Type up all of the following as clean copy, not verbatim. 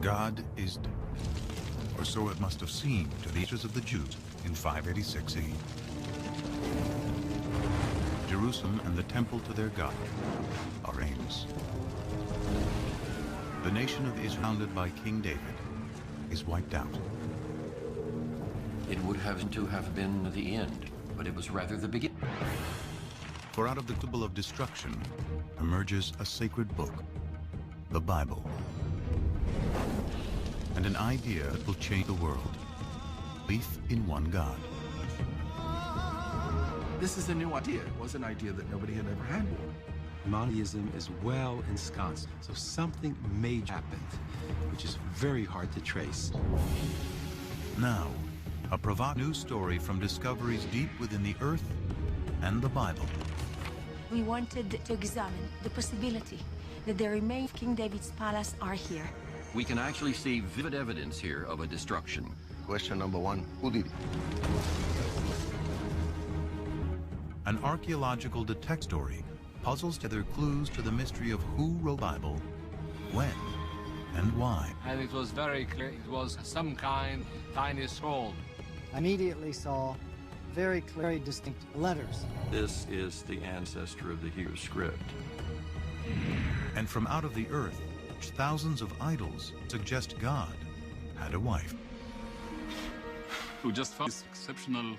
God is dead, or so it must have seemed to the ears of the Jews in 586 AD. Jerusalem and the temple to their God are aims. The nation of Israel, founded by King David, is wiped out. It would have to have been the end, but it was rather the beginning. For out of the crucible of destruction emerges a sacred book, the Bible, and an idea that will change the world: belief in one God. This is a new idea. It was an idea that nobody had ever had before. Monotheism is well ensconced, so something major happened, which is very hard to trace. Now, a provocative new story from discoveries deep within the earth and the Bible. We wanted to examine the possibility that the remains of King David's palace are here. We can actually see vivid evidence here of a destruction. Question number one, who did it? An archaeological detective story puzzles together clues to the mystery of who wrote the Bible, when, and why. And it was very clear it was some kind tiny scroll. Immediately saw very clearly distinct letters. This is the ancestor of the Hebrew script. And from out of the earth, thousands of idols suggest God had a wife. We just found this exceptional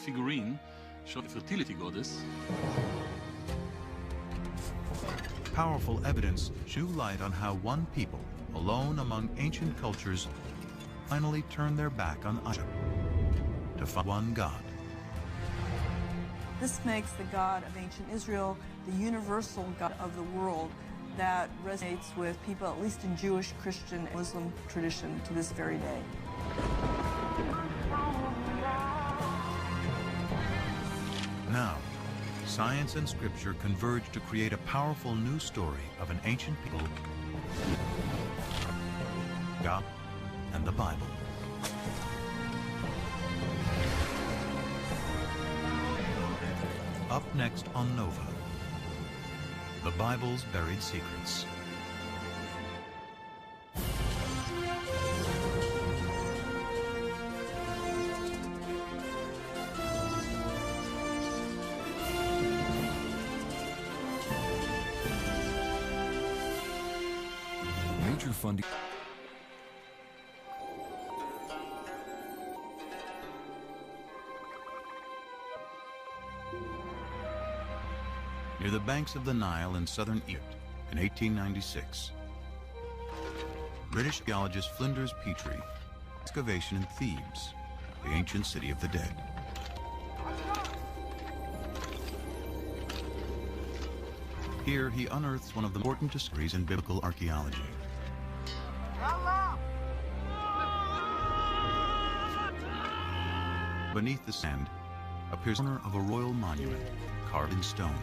figurine showing the fertility goddess. Powerful evidence shed light on how one people, alone among ancient cultures, finally turned their back on Egypt to find one God. This makes the God of ancient Israel the universal God of the world that resonates with people, at least in Jewish, Christian, and Muslim tradition to this very day. Now, science and scripture converge to create a powerful new story of an ancient people, God, and the Bible. Up next on Nova, the Bible's buried secrets. Major funding. Near the banks of the Nile in southern Egypt in 1896, British geologist Flinders Petrie excavation in Thebes, the ancient city of the dead. Here he unearths one of the important discoveries in biblical archaeology. Beneath the sand appears the corner of a royal monument carved in stone.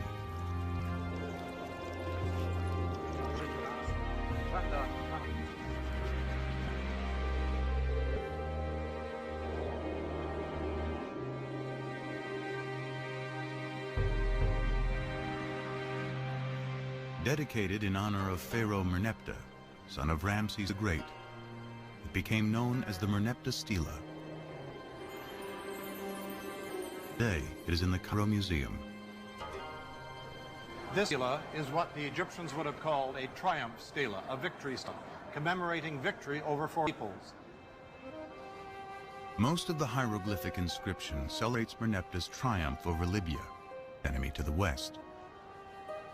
Dedicated in honor of Pharaoh Merneptah, son of Ramses the Great, it became known as the Merneptah Stela. Today, it is in the Cairo Museum. This stela is what the Egyptians would have called a triumph stela, a victory stela, commemorating victory over four peoples. Most of the hieroglyphic inscription celebrates Merneptah's triumph over Libya, enemy to the west.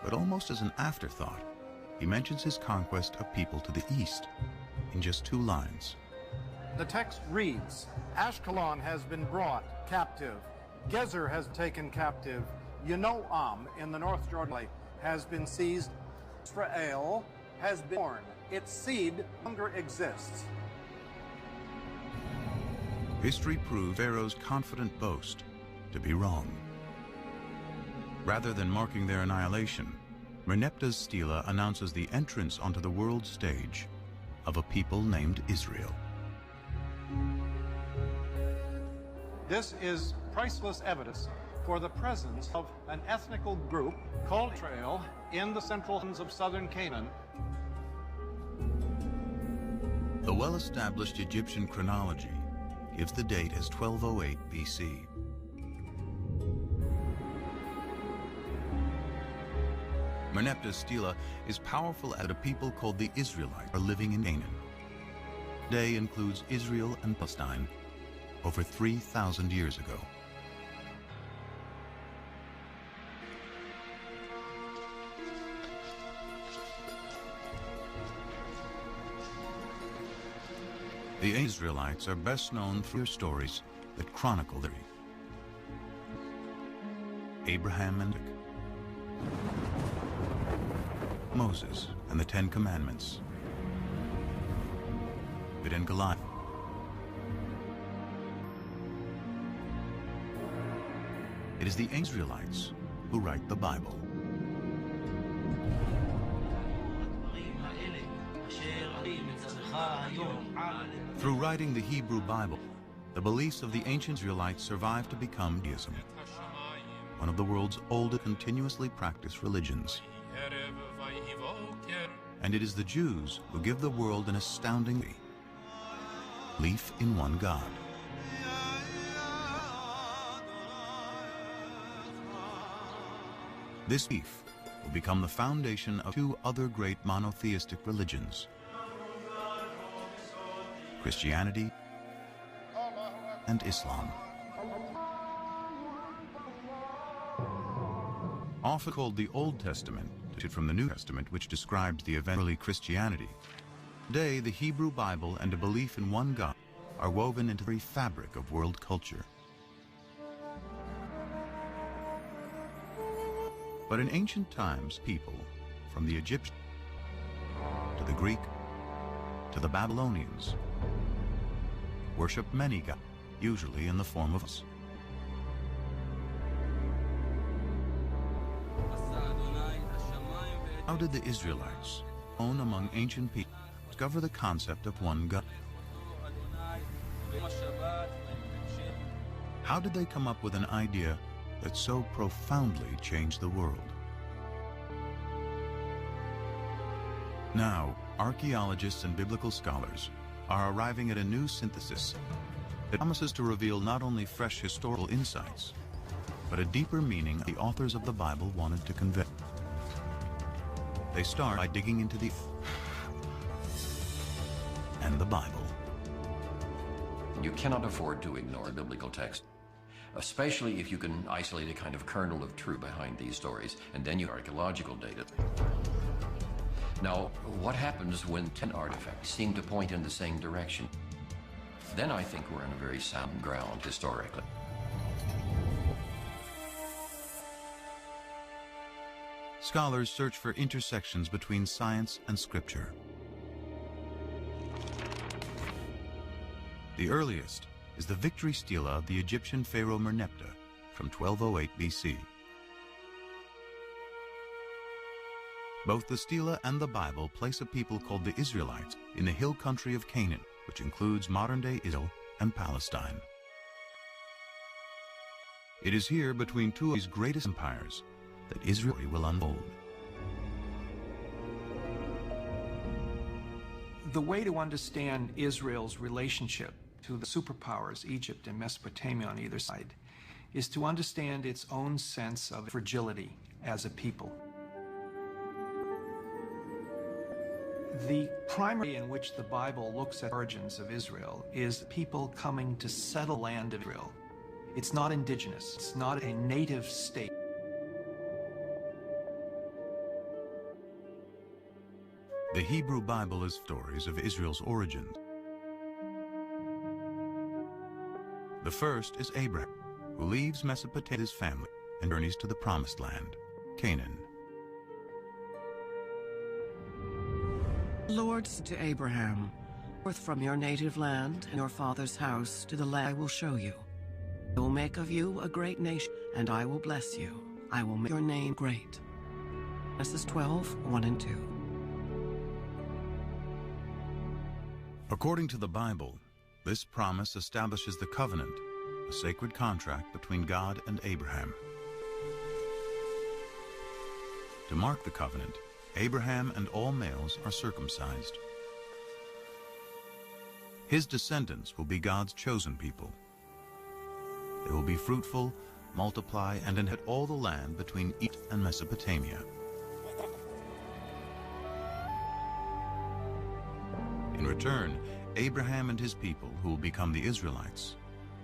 But almost as an afterthought, he mentions his conquest of people to the east in just 2 lines. The text reads, Ashkelon has been brought captive, Gezer has taken captive, Yanoam in the North Jordan Valley has been seized, Israel has been born, its seed no longer exists. History proved Pharaoh's confident boast to be wrong. Rather than marking their annihilation, Merneptah's stela announces the entrance onto the world stage of a people named Israel. This is priceless evidence for the presence of an ethnical group called Israel in the central hills of southern Canaan. The well-established Egyptian chronology gives the date as 1208 BC. Merneptah's stela is powerful as a people called the Israelites are living in Canaan. Today includes Israel and Palestine over 3,000 years ago. The Israelites are best known for their stories that chronicle their Abraham and Moses and the Ten Commandments, David and Goliath. It is the Israelites who write the Bible. Through writing the Hebrew Bible, the beliefs of the ancient Israelites survived to become Judaism, one of the world's oldest continuously practiced religions. And it is the Jews who give the world an astounding belief in one God. This belief will become the foundation of two other great monotheistic religions, Christianity and Islam. Often called the Old Testament, from the New Testament, which describes the event of early Christianity. Today, the Hebrew Bible and a belief in one God are woven into the very fabric of world culture. But in ancient times, people, from the Egyptian to the Greek to the Babylonians, worshiped many gods, usually in the form of us. How did the Israelites, known among ancient people, discover the concept of one God? How did they come up with an idea that so profoundly changed the world? Now, archaeologists and biblical scholars are arriving at a new synthesis that promises to reveal not only fresh historical insights, but a deeper meaning the authors of the Bible wanted to convey. They start by digging into the and the Bible. You cannot afford to ignore biblical text, especially if you can isolate a kind of kernel of truth behind these stories, and then you have archaeological data. Now, what happens when 10 artifacts seem to point in the same direction? Then I think we're on a very sound ground historically. Scholars search for intersections between science and scripture. The earliest is the victory stela of the Egyptian pharaoh Merneptah from 1208 BC. Both the stela and the Bible place a people called the Israelites in the hill country of Canaan, which includes modern-day Israel and Palestine. It is here, between two of these greatest empires, that Israel will unfold. The way to understand Israel's relationship to the superpowers, Egypt and Mesopotamia on either side, is to understand its own sense of fragility as a people. The primary way in which the Bible looks at the origins of Israel is people coming to settle the land of Israel. It's not indigenous. It's not a native state. The Hebrew Bible is stories of Israel's origins. The first is Abraham, who leaves Mesopotamia's family and journeys to the Promised Land, Canaan. Lord said to Abraham, "Forth from your native land and your father's house to the land I will show you. I will make of you a great nation, and I will bless you. I will make your name great." Genesis 12:1 and 2. According to the Bible, this promise establishes the covenant, a sacred contract between God and Abraham. To mark the covenant, Abraham and all males are circumcised. His descendants will be God's chosen people. They will be fruitful, multiply, and inherit all the land between Egypt and Mesopotamia. In return, Abraham and his people, who will become the Israelites,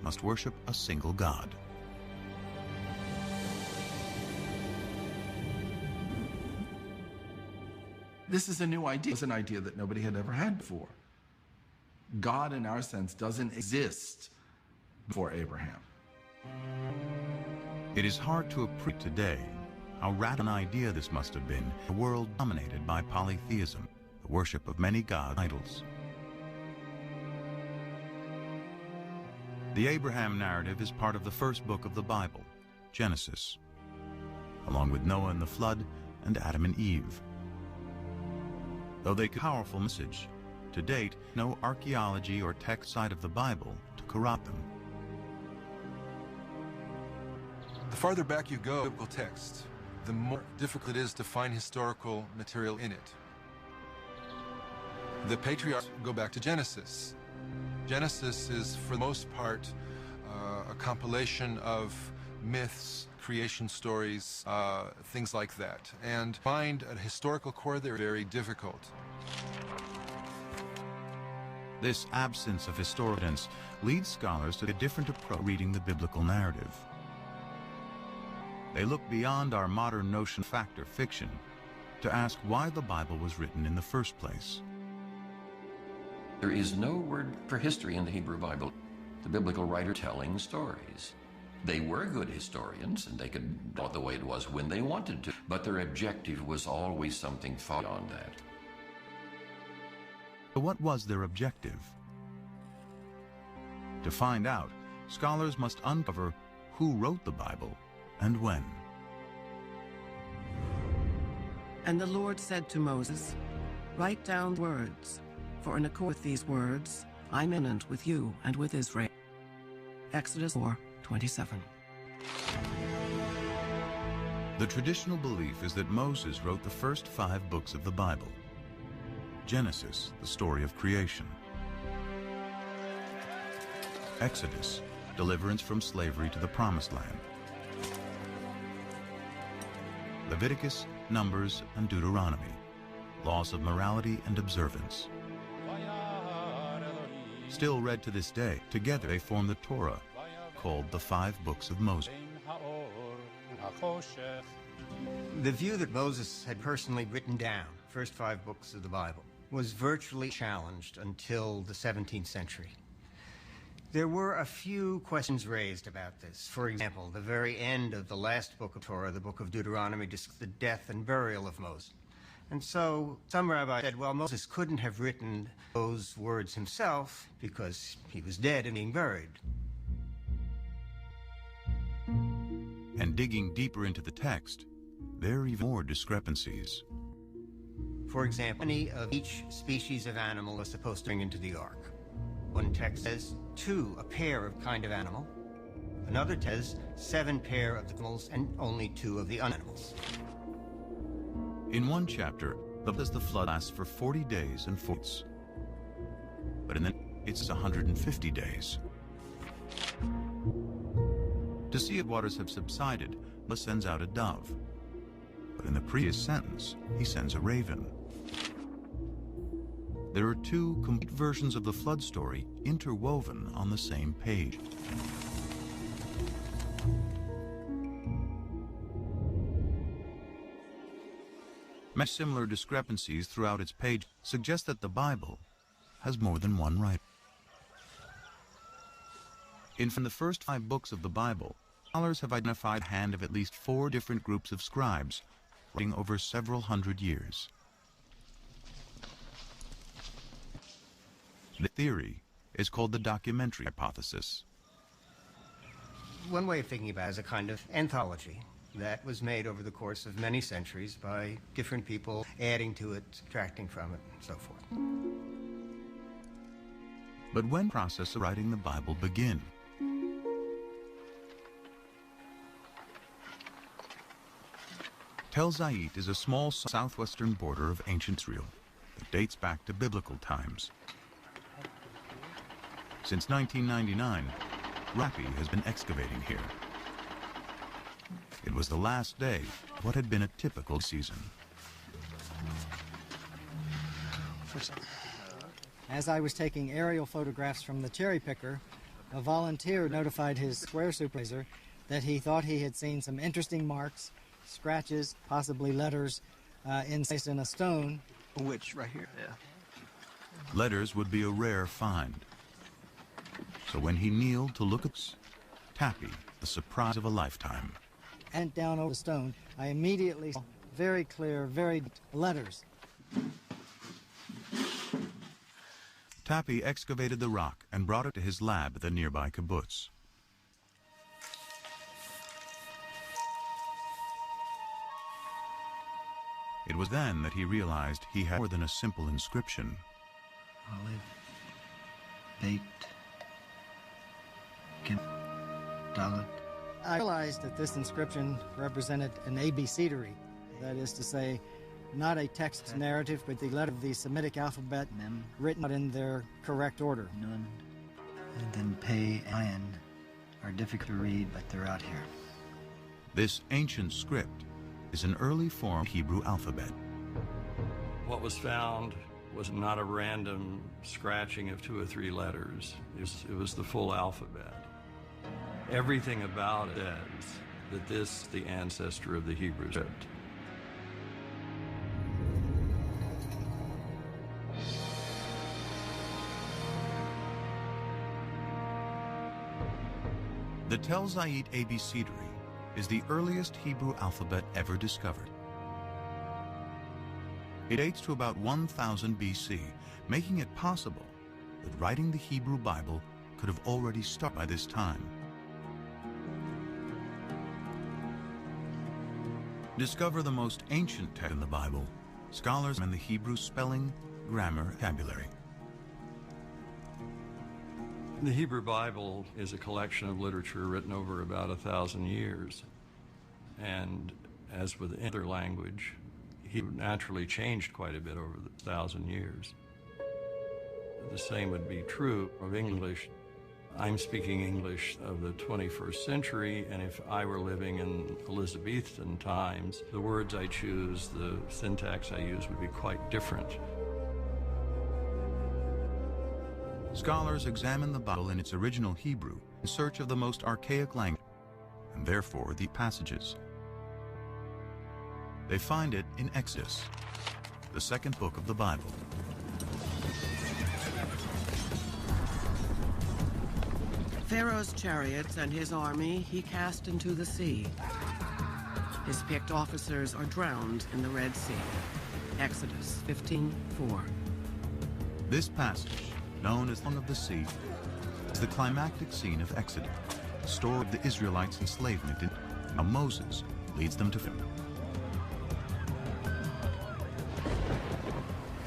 must worship a single God. This is a new idea. It's an idea that nobody had ever had before. God, in our sense, doesn't exist before Abraham. It is hard to appreciate today how radical an idea this must have been in a world dominated by polytheism, the worship of many god idols. The Abraham narrative is part of the first book of the Bible, Genesis, along with Noah and the flood and Adam and Eve. Though they carry a powerful message, to date, no archaeology or text side of the Bible to corrupt them. The farther back you go in biblical text, the more difficult it is to find historical material in it. The patriarchs go back to Genesis. Genesis is, for the most part, a compilation of myths, creation stories, things like that. And find a historical core there very difficult. This absence of historical evidence leads scholars to a different approach to reading the biblical narrative. They look beyond our modern notion of fact or fiction to ask why the Bible was written in the first place. There is no word for history in the Hebrew Bible. The biblical writer telling stories. They were good historians, and they could know the way it was when they wanted to, but their objective was always something far beyond that. But what was their objective? To find out, scholars must uncover who wrote the Bible and when. And the Lord said to Moses, "Write down words, for in accord with these words, I'm covenant with you and with Israel." Exodus 4:27. The traditional belief is that Moses wrote the first 5 books of the Bible. Genesis, the story of creation. Exodus, deliverance from slavery to the Promised Land. Leviticus, Numbers, and Deuteronomy, laws of morality and observance. Still read to this day, together they form the Torah, called the 5 books of Moses. The view that Moses had personally written down the first 5 books of the Bible was virtually challenged until the 17th century. There were a few questions raised about this. For example, the very end of the last book of Torah, the book of Deuteronomy, discusses the death and burial of Moses. And so some rabbis said, well, Moses couldn't have written those words himself because he was dead and being buried. And digging deeper into the text, there are even more discrepancies. For example, any of each species of animal was supposed to bring into the ark. One text says 2, a pair of kind of animal. Another says 7 pair of the animals and only 2 of the unanimals. In one chapter, the flood lasts for 40 days and 4 nights. But in the it's 150 days. To see if waters have subsided, Noah sends out a dove. But in the previous sentence, he sends a raven. There are 2 complete versions of the flood story interwoven on the same page. Many similar discrepancies throughout its page suggest that the Bible has more than one writer. In the first 5 books of the Bible, scholars have identified the hand of at least 4 different groups of scribes, writing over several hundred years. The theory is called the documentary hypothesis. One way of thinking about it is a kind of anthology that was made over the course of many centuries by different people, adding to it, subtracting from it, and so forth. But when the process of writing the Bible began? Tel Zayit is a small southwestern border of ancient Israel that dates back to biblical times. Since 1999, Rappi has been excavating here. It was the last day of what had been a typical season. As I was taking aerial photographs from the cherry picker, a volunteer notified his square supervisor that he thought he had seen some interesting marks, scratches, possibly letters, in a stone. Which, right here? Yeah. Letters would be a rare find. So when he kneeled to look at Tappy, the surprise of a lifetime. And down over the stone, I immediately saw very clear, very letters. Tappy excavated the rock and brought it to his lab at the nearby kibbutz. It was then that he realized he had more than a simple inscription. Olive, baked, Dalit. I realized that this inscription represented an abecedery, that is to say, not a text narrative, but the letter of the Semitic alphabet written out in their correct order. Nun, and then Pei and Ayin are difficult to read, but they're out here. This ancient script is an early form of Hebrew alphabet. What was found was not a random scratching of 2 or 3 letters. It was the full alphabet. Everything about it says that this is the ancestor of the Hebrew script. The Tel Zayit abecedery is the earliest Hebrew alphabet ever discovered. It dates to about 1000 BC, making it possible that writing the Hebrew Bible could have already started by this time. Discover the most ancient text in the Bible, scholars examine the Hebrew spelling, grammar, vocabulary. The Hebrew Bible is a collection of literature written over about 1,000 years. And as with any other language, Hebrew naturally changed quite a bit over the 1,000 years. The same would be true of English. I'm speaking English of the 21st century, and if I were living in Elizabethan times, the words I choose, the syntax I use would be quite different. Scholars examine the Bible in its original Hebrew in search of the most archaic language, and therefore the passages. They find it in Exodus, the second book of the Bible. Pharaoh's chariots and his army he cast into the sea. His picked officers are drowned in the Red Sea. Exodus 15:4. This passage, known as Song of the Sea, is the climactic scene of Exodus, the story of the Israelites' enslavement, and how Moses leads them to freedom.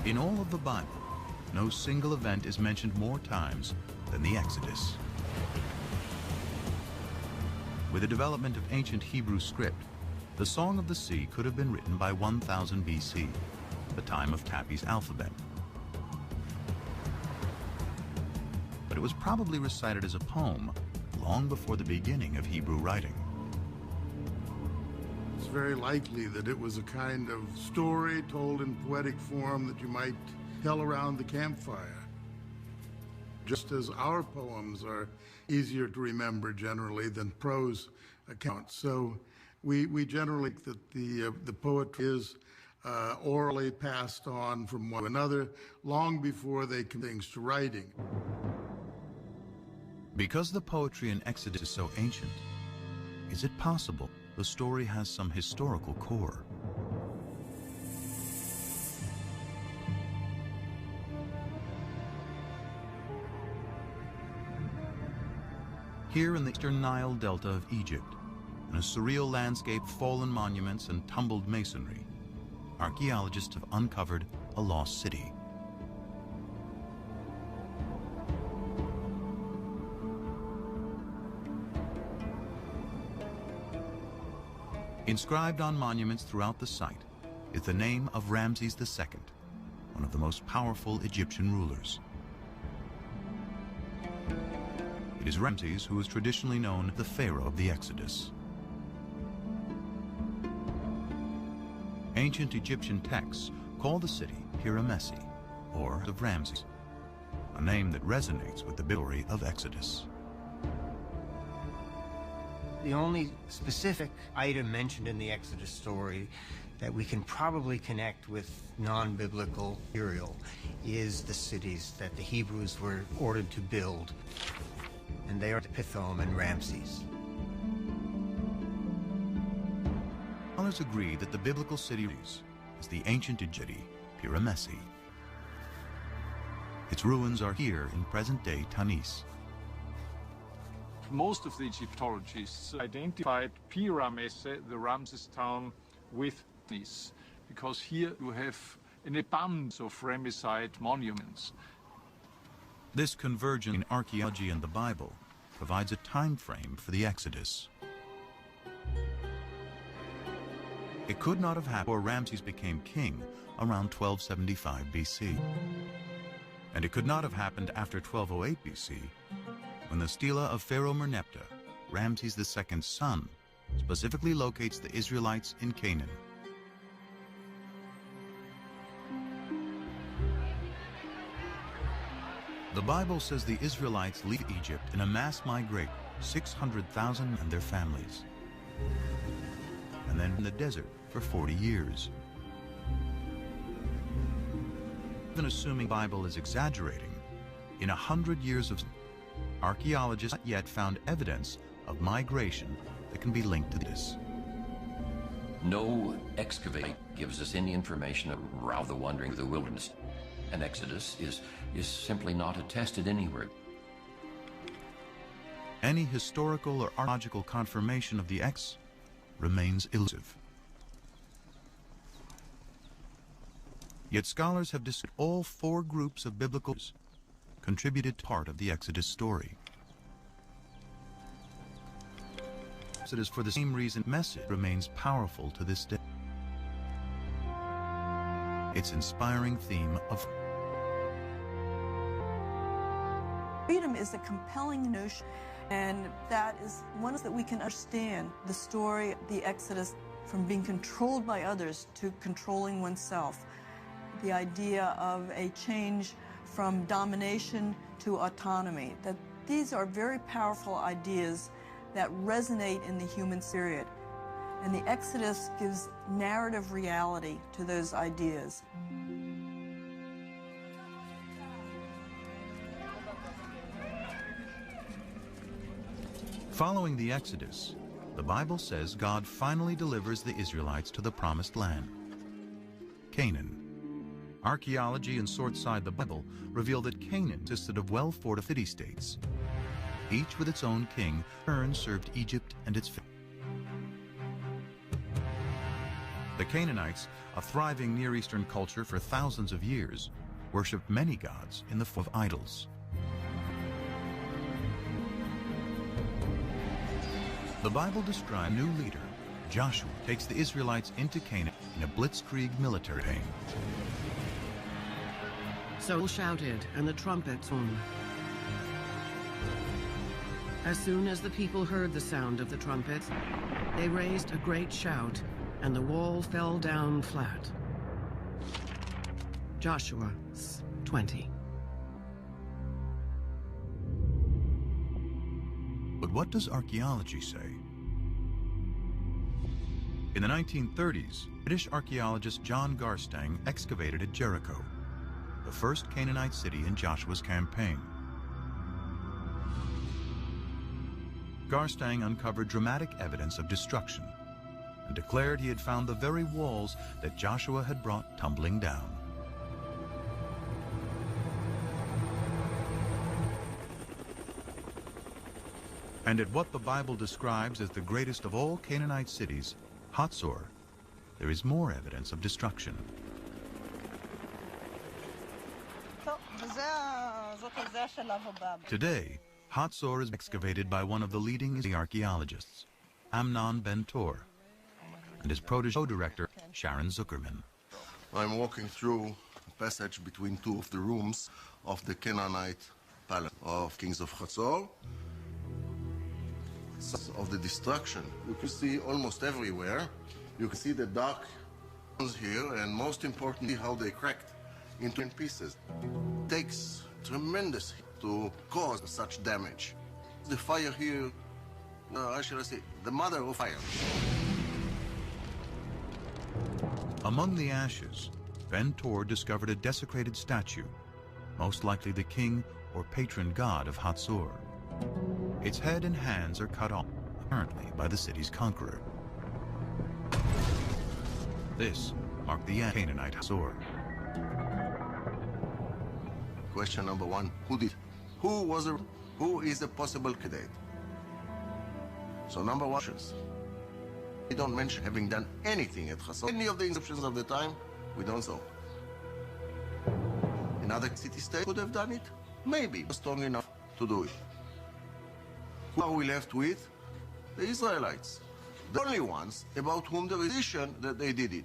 In all of the Bible, no single event is mentioned more times than the Exodus. With the development of ancient Hebrew script, the Song of the Sea could have been written by 1000 BC, the time of Tappy's alphabet. But it was probably recited as a poem long before the beginning of Hebrew writing. It's very likely that it was a kind of story told in poetic form that you might tell around the campfire. Just as our poems are easier to remember generally than prose accounts. So we generally think that the poetry is orally passed on from one to another long before they come things to writing. Because the poetry in Exodus is so ancient, is it possible the story has some historical core? Here in the eastern Nile Delta of Egypt, in a surreal landscape of fallen monuments and tumbled masonry, archaeologists have uncovered a lost city. Inscribed on monuments throughout the site is the name of Ramses II, one of the most powerful Egyptian rulers. is Ramses, who is traditionally known as the Pharaoh of the Exodus. Ancient Egyptian texts call the city Piramesi, or of Ramses, a name that resonates with the story of Exodus. The only specific item mentioned in the Exodus story that we can probably connect with non-biblical material is the cities that the Hebrews were ordered to build, and they are Pithom and Ramses. Scholars agree that the biblical city is the ancient Egyptian Piramesi. Its ruins are here in present-day Tunis. Most of the Egyptologists identified Piramesi, the Ramses town, with this, because here you have an abundance of Ramesside monuments. This convergence in archaeology and the Bible provides a time frame for the Exodus. It could not have happened before Ramses became king around 1275 BC. And it could not have happened after 1208 BC, when the stela of Pharaoh Merneptah, Ramses II's son, specifically locates the Israelites in Canaan. The Bible says the Israelites leave Egypt in a mass migration, 600,000 and their families, and then in the desert for 40 years. Even assuming the Bible is exaggerating, in 100 years of archaeologists have not yet found evidence of migration that can be linked to this. No excavation gives us any information around the wandering of the wilderness. An exodus is simply not attested anywhere. Any historical or archaeological confirmation of the Exodus remains elusive. Yet scholars have discussed all four groups of biblical contributed to part of the Exodus story. Exodus, for the same reason, message remains powerful to this day. Its inspiring theme of freedom is a compelling notion, and that is one that we can understand the story of the Exodus from being controlled by others to controlling oneself. The idea of a change from domination to autonomy, that these are very powerful ideas that resonate in the human spirit. And the Exodus gives narrative reality to those ideas. Following the Exodus, the Bible says God finally delivers the Israelites to the promised land, Canaan. Archaeology and Swordside the Bible reveal that Canaan consisted of well-fortified city-states, each with its own king, in turn served Egypt and its family. The Canaanites, a thriving Near Eastern culture for thousands of years, worshipped many gods in the form of idols. The Bible describes a new leader. Joshua takes the Israelites into Canaan in a blitzkrieg military campaign. So shouted, and the trumpets sounded. As soon as the people heard the sound of the trumpets, they raised a great shout, and the wall fell down flat. Joshua 20. But what does archaeology say? In the 1930s, British archaeologist John Garstang excavated at Jericho, the first Canaanite city in Joshua's campaign. Garstang uncovered dramatic evidence of destruction and declared he had found the very walls that Joshua had brought tumbling down. And at what the Bible describes as the greatest of all Canaanite cities, Hatzor, there is more evidence of destruction. Today, Hatzor is excavated by one of the leading archaeologists, Amnon Ben-Tor, and his protege director, Sharon Zuckerman. I'm walking through a passage between two of the rooms of the Canaanite palace of kings of Hatzor. of the destruction. You can see almost everywhere. You can see the dark ones here, and most importantly, how they cracked into pieces. It takes tremendous heat to cause such damage. The fire here, how shall I say, the mother of fire. Among the ashes, Ben-Tor discovered a desecrated statue, most likely the king or patron god of Hatzor. Its head and hands are cut off, apparently by the city's conqueror. This marked the end of Canaanite Hatzor. Question number one, who is a possible candidate? So number one, we don't mention having done anything at Hatzor. Any of the inscriptions of the time, we don't know. Another city-state could have done it? Maybe, strong enough to do it. Who are we left with? The Israelites. The only ones about whom there is tradition that they did it.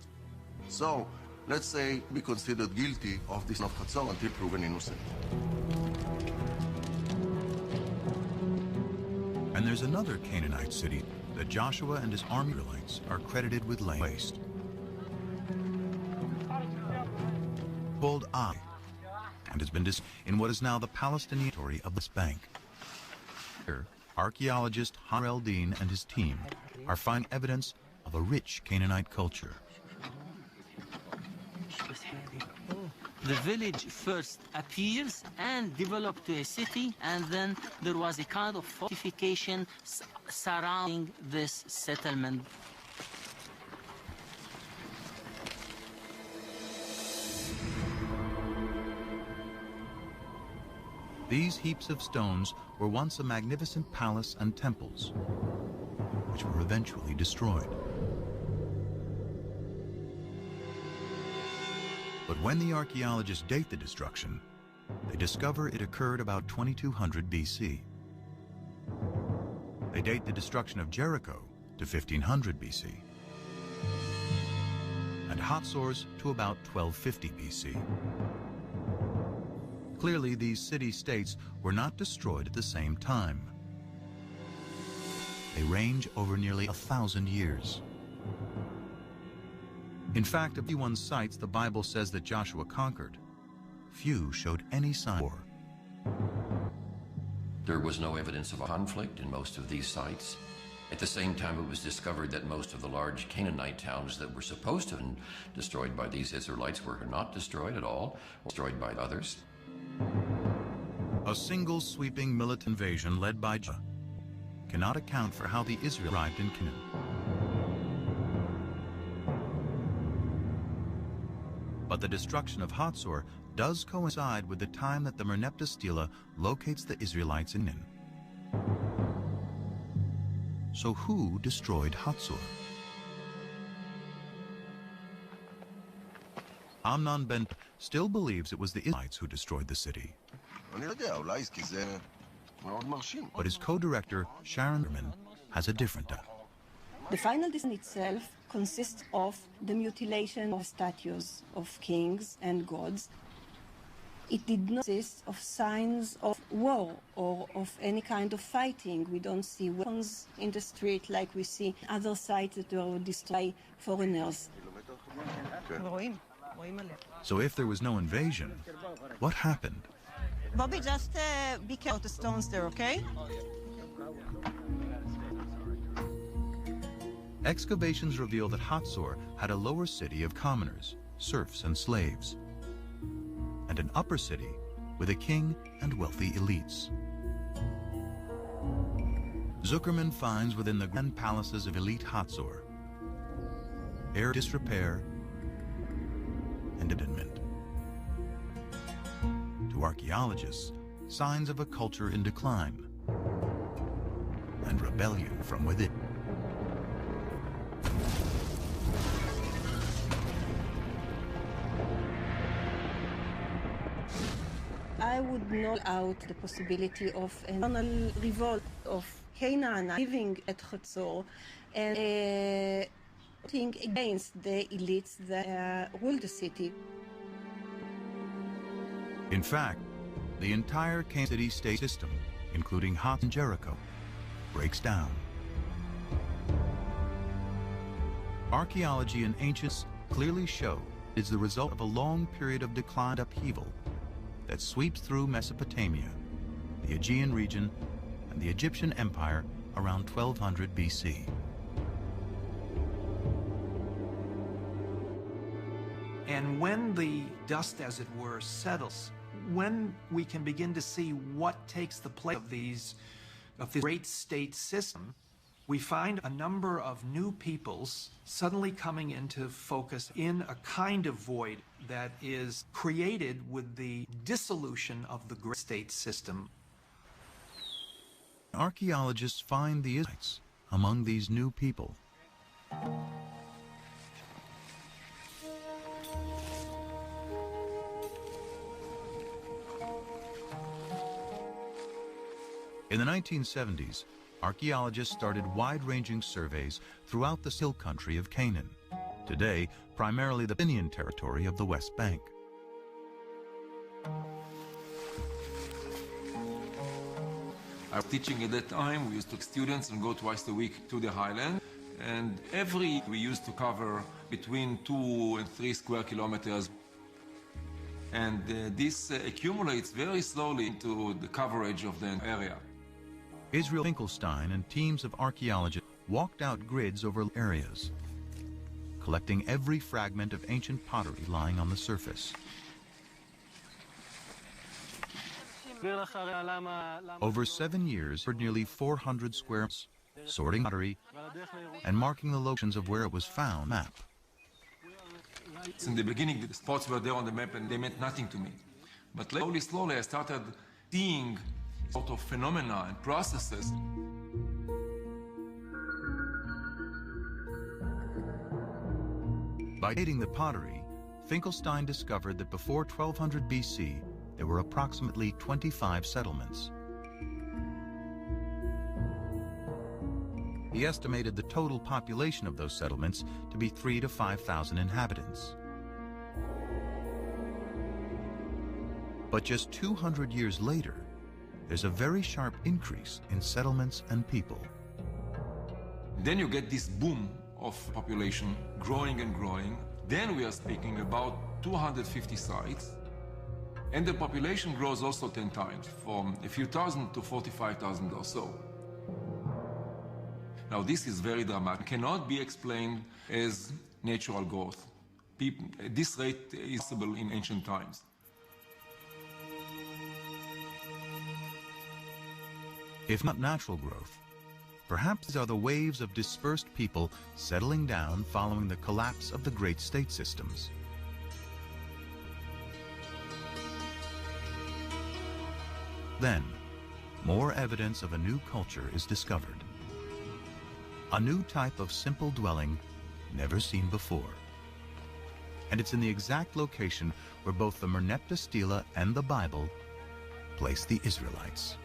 So, let's say, be considered guilty of this of Hatzor until proven innocent. And there's another Canaanite city that Joshua and his army Israelites are credited with laying waste. Called Ai, and has been in what is now the Palestinian territory of this bank. Here, archaeologist Har El-Din and his team are finding evidence of a rich Canaanite culture. The village first appears and developed to a city, and then there was a kind of fortification surrounding this settlement. These heaps of stones were once a magnificent palace and temples, which were eventually destroyed. But when the archaeologists date the destruction, they discover it occurred about 2200 BC. They date the destruction of Jericho to 1500 BC, and Hatzor's to about 1250 BC. Clearly, these city-states were not destroyed at the same time. They range over nearly 1,000 years. In fact, of the one sites the Bible says that Joshua conquered, few showed any sign of war. There was no evidence of a conflict in most of these sites. At the same time, it was discovered that most of the large Canaanite towns that were supposed to have been destroyed by these Israelites were not destroyed at all, or destroyed by others. A single sweeping militant invasion led by Joshua cannot account for how the Israelites arrived in Canaan. But the destruction of Hatzor does coincide with the time that the Merneptah Stela locates the Israelites in Canaan. So who destroyed Hatzor? Amnon ben still believes it was the Israelites who destroyed the city. But his co-director, Sharon Berman, has a different doubt. The final decision itself consists of the mutilation of statues of kings and gods. It did not consist of signs of war or of any kind of fighting. We don't see weapons in the street like we see other sites that were destroyed by foreigners. So if there was no invasion, what happened? Bobby, just be careful of the stones there, okay? Excavations reveal that Hatzor had a lower city of commoners, serfs and slaves, and an upper city with a king and wealthy elites. Zuckerman finds within the grand palaces of elite Hatzor air disrepair and abandonment. To archaeologists, signs of a culture in decline and rebellion from within. I would not out the possibility of an internal revolt of Canaan living at Hatzor and voting against the elites that rule the city. In fact, the entire Canaan city-state system, including Hatzor and Jericho, breaks down. Archaeology in ancients clearly show it's the result of a long period of decline and upheaval that sweeps through Mesopotamia, the Aegean region, and the Egyptian Empire around 1200 BC. And when the dust, as it were, settles, when we can begin to see what takes the place of this great state system, we find a number of new peoples suddenly coming into focus in a kind of void that is created with the dissolution of the great state system. Archaeologists find the Israelites among these new people. In the 1970s, archaeologists started wide-ranging surveys throughout the hill country of Canaan, today primarily the Palestinian territory of the West Bank. I was teaching at that time. We used to take students and go twice a week to the highland. And every we used to cover between 2 and 3 square kilometers. And this accumulates very slowly into the coverage of the area. Israel Finkelstein and teams of archaeologists walked out grids over areas, collecting every fragment of ancient pottery lying on the surface. Over 7 years, for nearly 400 square miles, sorting pottery and marking the locations of where it was found. Map. In the beginning, the spots were there on the map and they meant nothing to me. But slowly, I started seeing sort of phenomena and processes. By dating the pottery, Finkelstein discovered that before 1200 BC, there were approximately 25 settlements. He estimated the total population of those settlements to be 3,000 to 5,000 inhabitants. But just 200 years later, there's a very sharp increase in settlements and people. Then you get this boom of population growing and growing. Then we are speaking about 250 sites. And the population grows also 10 times, from a few thousand to 45,000 or so. Now this is very dramatic. It cannot be explained as natural growth. This rate is possible in ancient times. If not natural growth, perhaps these are the waves of dispersed people settling down following the collapse of the great state systems. Then, more evidence of a new culture is discovered. A new type of simple dwelling never seen before. And it's in the exact location where both the Merneptah Stela and the Bible place the Israelites.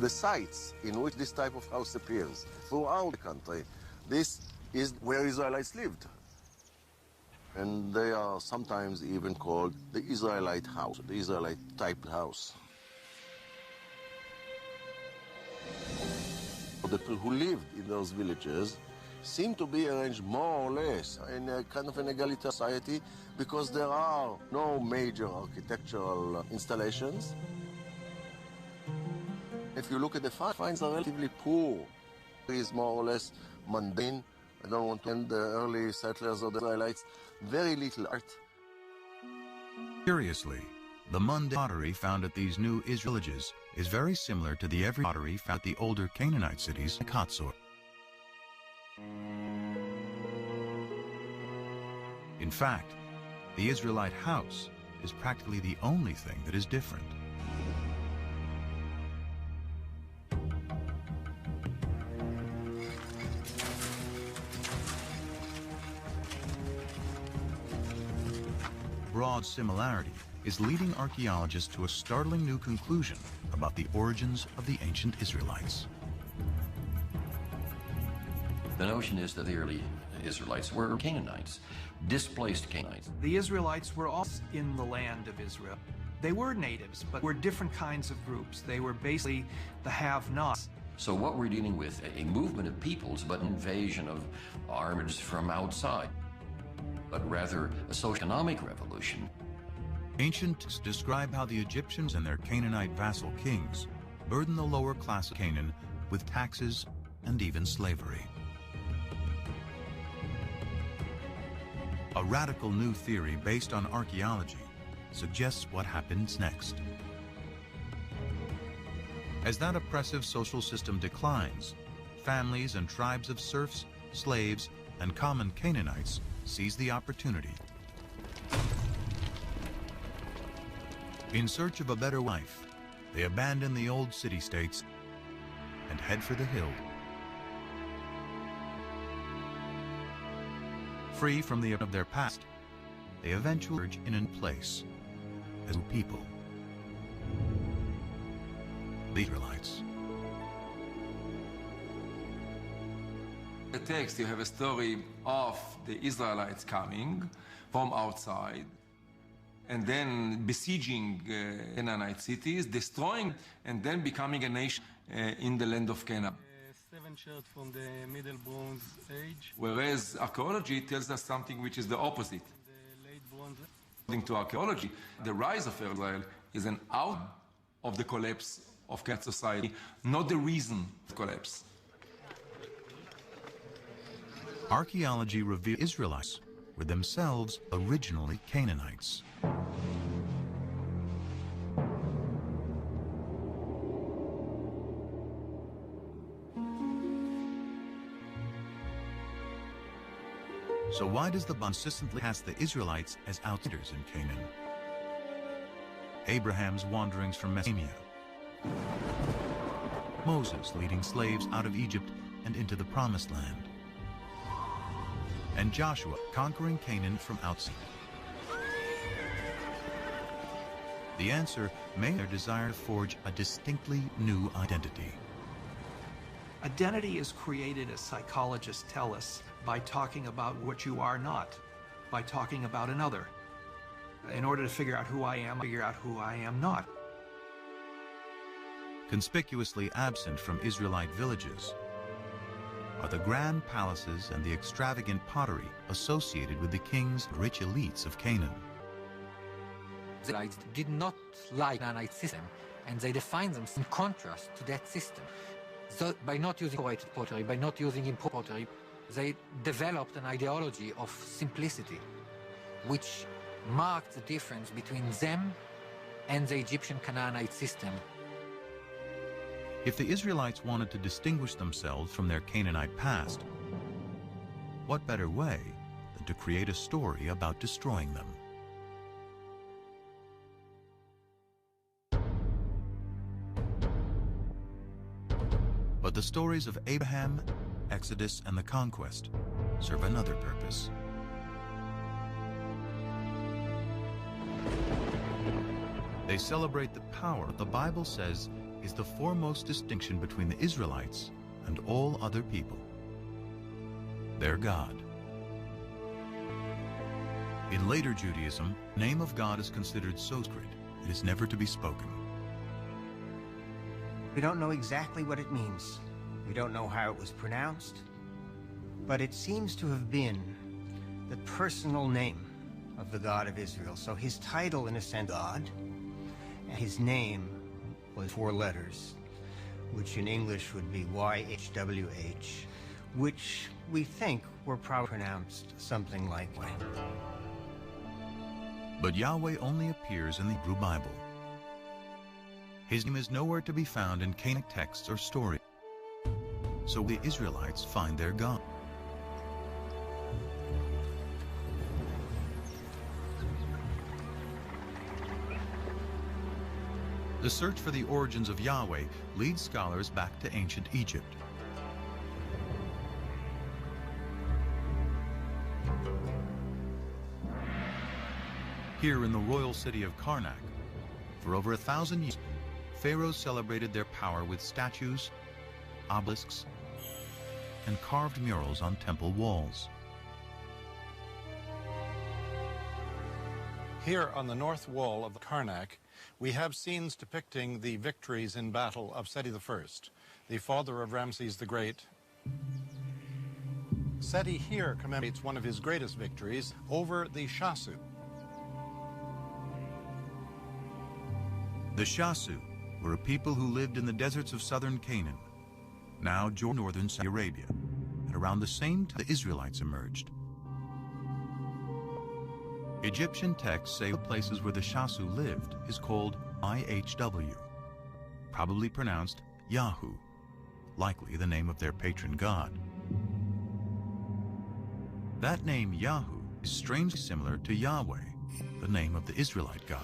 The sites in which this type of house appears throughout the country, this is where Israelites lived. And they are sometimes even called the Israelite house, the Israelite type house. The people who lived in those villages seem to be arranged more or less in a kind of an egalitarian society because there are no major architectural installations. If you look at the finds are relatively poor. It is more or less mundane. I don't want to end the early settlers of the Israelites. Very little art. Curiously, the mundane pottery found at these new Israel villages is very similar to the everyday pottery found at the older Canaanite cities like Hatzor. In fact, the Israelite house is practically the only thing that is different. Broad similarity is leading archaeologists to a startling new conclusion about the origins of the ancient Israelites. The notion is that the early Israelites were Canaanites, displaced Canaanites. The Israelites were also in the land of Israel. They were natives, but were different kinds of groups. They were basically the have-nots. So what we're dealing with, a movement of peoples, but an invasion of armies from outside, but rather a socio-economic revolution. Ancient texts describe how the Egyptians and their Canaanite vassal kings burdened the lower class of Canaan with taxes and even slavery. A radical new theory based on archaeology suggests what happens next. As that oppressive social system declines, families and tribes of serfs, slaves, and common Canaanites seize the opportunity. In search of a better life, they abandon the old city-states and head for the hill. Free from the of their past, they eventually emerge in a place as a people. The Israelites. The text, you have a story of the Israelites coming from outside and then besieging Canaanite cities, destroying, and then becoming a nation in the land of Canaan. 7 shirts from the Middle Bronze Age. Whereas archaeology tells us something which is the opposite. The Late Bronze Age. According to archaeology, the rise of Israel is an outcome of the collapse of Canaanite society, not the reason of collapse. Archaeology reveals Israelites were themselves originally Canaanites. So why does the Bible consistently cast the Israelites as outsiders in Canaan? Abraham's wanderings from Mesopotamia, Moses leading slaves out of Egypt and into the Promised Land, and Joshua conquering Canaan from outside. The answer may be their desire to forge a distinctly new identity. Identity is created, as psychologists tell us, by talking about what you are not, by talking about another. In order to figure out who I am, figure out who I am not. Conspicuously absent from Israelite villages are the grand palaces and the extravagant pottery associated with the kings and rich elites of Canaan. The Israelites did not like the Canaanite system, and they defined them in contrast to that system. So by not using decorated pottery, by not using imported pottery, they developed an ideology of simplicity, which marked the difference between them and the Egyptian Canaanite system. If the Israelites wanted to distinguish themselves from their Canaanite past, what better way than to create a story about destroying them? But the stories of Abraham, Exodus, and the conquest serve another purpose. They celebrate the power the Bible says is the foremost distinction between the Israelites and all other people: their God. In later Judaism, the name of God is considered so sacred it is never to be spoken. We don't know exactly what it means. We don't know how it was pronounced, but it seems to have been the personal name of the God of Israel. So his title, in a sense, God, and his name was 4 letters, which in English would be YHWH, which we think were probably pronounced something like that. But Yahweh only appears in the Hebrew Bible. His name is nowhere to be found in Canaanite texts or stories. So the Israelites find their God. The search for the origins of Yahweh leads scholars back to ancient Egypt. Here in the royal city of Karnak, for over 1,000 years, pharaohs celebrated their power with statues, obelisks, and carved murals on temple walls. Here on the north wall of the Karnak, we have scenes depicting the victories in battle of Seti I, the father of Ramses the Great. Seti here commemorates one of his greatest victories over the Shasu. The Shasu were a people who lived in the deserts of southern Canaan, now northern Saudi Arabia, and around the same time the Israelites emerged. Egyptian texts say the places where the Shasu lived is called IHW, probably pronounced Yahu, likely the name of their patron god. That name Yahu is strangely similar to Yahweh, the name of the Israelite god.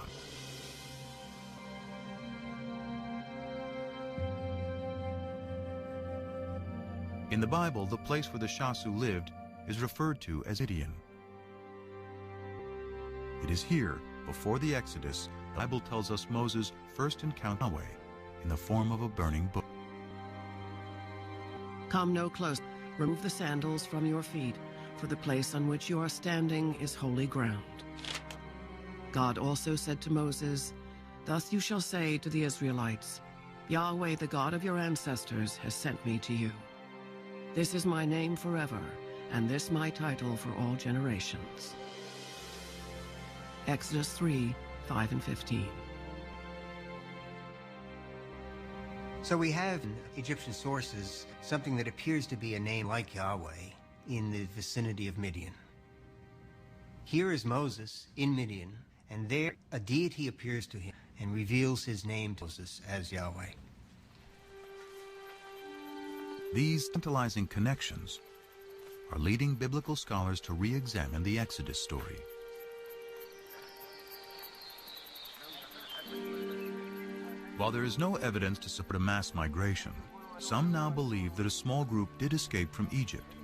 In the Bible, the place where the Shasu lived is referred to as Midian. It is here, before the Exodus, the Bible tells us Moses first encountered Yahweh in the form of a burning bush. Come no closer. Remove the sandals from your feet, for the place on which you are standing is holy ground. God also said to Moses, Thus you shall say to the Israelites, Yahweh, the God of your ancestors, has sent me to you. This is my name forever, and this my title for all generations. Exodus 3, 5 and 15. So we have in Egyptian sources something that appears to be a name like Yahweh in the vicinity of Midian. Here is Moses in Midian, and there a deity appears to him and reveals his name to Moses as Yahweh. These tantalizing connections are leading biblical scholars to re-examine the Exodus story. While there is no evidence to support a mass migration, some now believe that a small group did escape from Egypt.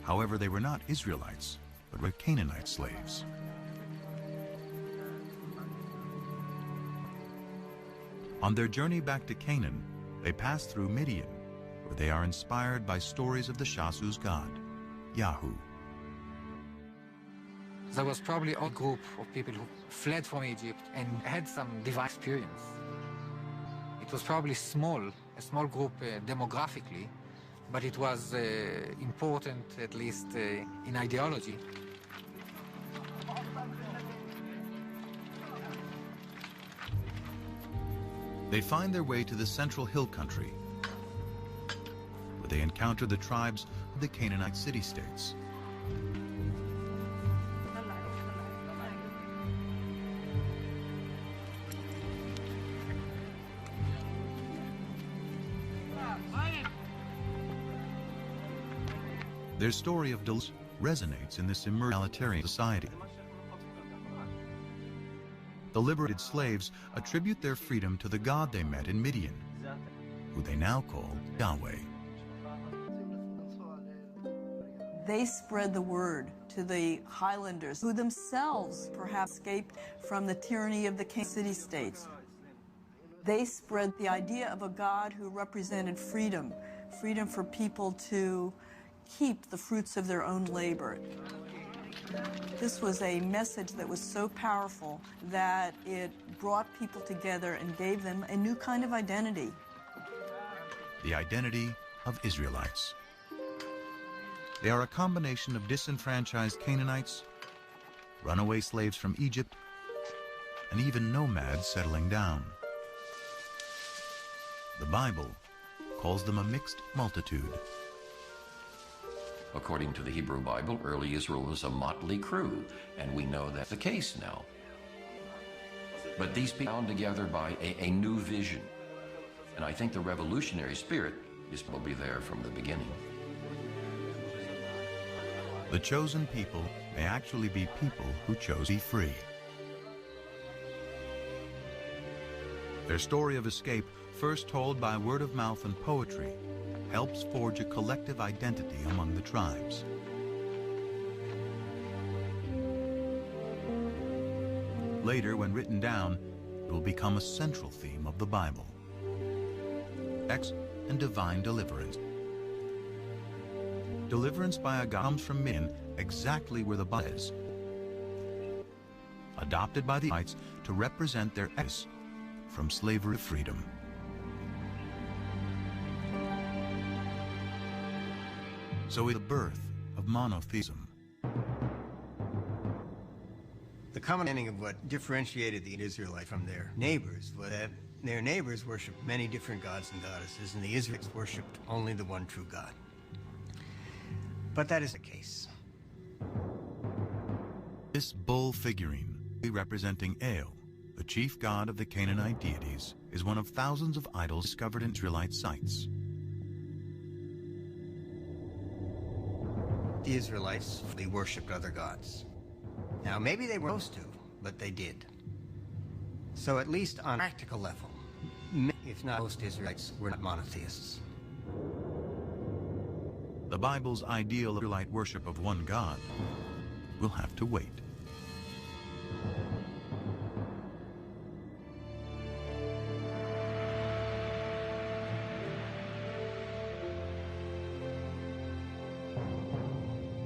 However, they were not Israelites, but were Canaanite slaves. On their journey back to Canaan, they pass through Midian, where they are inspired by stories of the Shasu's god, Yahu. There was probably a group of people who fled from Egypt and had some divine experience. It was probably a small group demographically, but it was important, at least in ideology. They find their way to the central hill country, where they encounter the tribes of the Canaanite city-states. Their story of deliverance resonates in this egalitarian society. The liberated slaves attribute their freedom to the God they met in Midian, who they now call Yahweh. They spread the word to the highlanders, who themselves perhaps escaped from the tyranny of the city-states. They spread the idea of a God who represented freedom, freedom for people to keep the fruits of their own labor. This was a message that was so powerful that it brought people together and gave them a new kind of identity. The identity of Israelites. They are a combination of disenfranchised Canaanites, runaway slaves from Egypt, and even nomads settling down. The Bible calls them a mixed multitude. According to the Hebrew Bible, early Israel was a motley crew, and we know that's the case now. But these people are bound together by a new vision. And I think the revolutionary spirit is probably there from the beginning. The chosen people may actually be people who chose to be free. Their story of escape, first told by word of mouth and poetry, helps forge a collective identity among the tribes. Later, when written down, it will become a central theme of the Bible. And divine deliverance. Deliverance by a God comes from Midian, exactly where the Bible is. A adopted by the Israelites to represent their exodus from slavery to freedom. So is the birth of monotheism. The common understanding of what differentiated the Israelites from their neighbors was that their neighbors worshipped many different gods and goddesses, and the Israelites worshipped only the one true God. But that is the case. This bull figurine, representing El, the chief god of the Canaanite deities, is one of thousands of idols discovered in Israelite sites. The Israelites fully worshipped other gods. Now, maybe they were supposed to, but they did. So at least on a practical level, if not most Israelites were not monotheists. The Bible's ideal Israelite worship of one God will have to wait.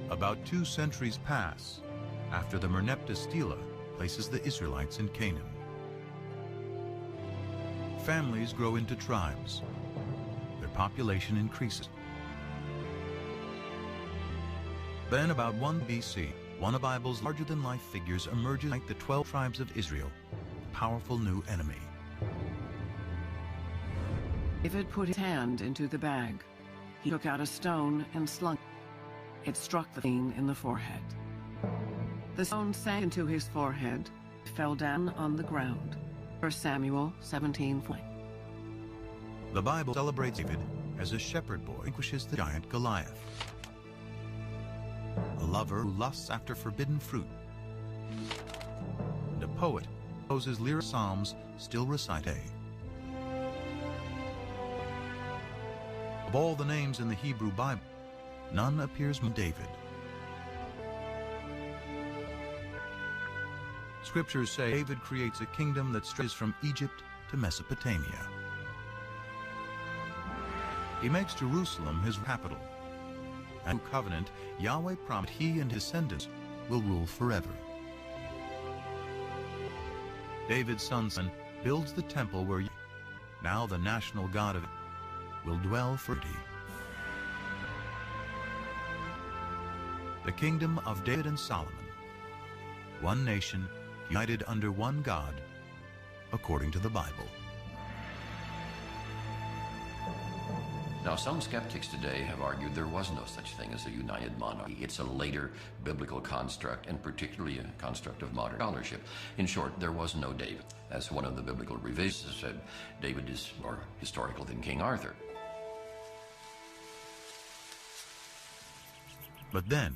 About 2 centuries pass after the Merneptah Stela places the Israelites in Canaan. Families grow into tribes. Their population increases. Then, about 1 BC, one of the Bible's larger-than-life figures emerges like the 12 tribes of Israel, a powerful new enemy. David put his hand into the bag. He took out a stone and slung it. It struck the king in the forehead. The stone sank into his forehead, fell down on the ground. 1 Samuel 17:4. The Bible celebrates David as a shepherd boy vanquishes the giant Goliath, a lover who lusts after forbidden fruit, and a poet who composes lyric psalms still recited. Of all the names in the Hebrew Bible, none appears more than David. Scriptures say David creates a kingdom that stretches from Egypt to Mesopotamia. He makes Jerusalem his capital. And through covenant, Yahweh promised he and his descendants will rule forever. David's son builds the temple where Yahweh, now the national God of Israel, will dwell for eternity. The kingdom of David and Solomon, one nation, united under one God, according to the Bible. Now, some skeptics today have argued there was no such thing as a united monarchy. It's a later biblical construct, and particularly a construct of modern scholarship. In short, there was no David. As one of the biblical revisionists said, David is more historical than King Arthur. But then,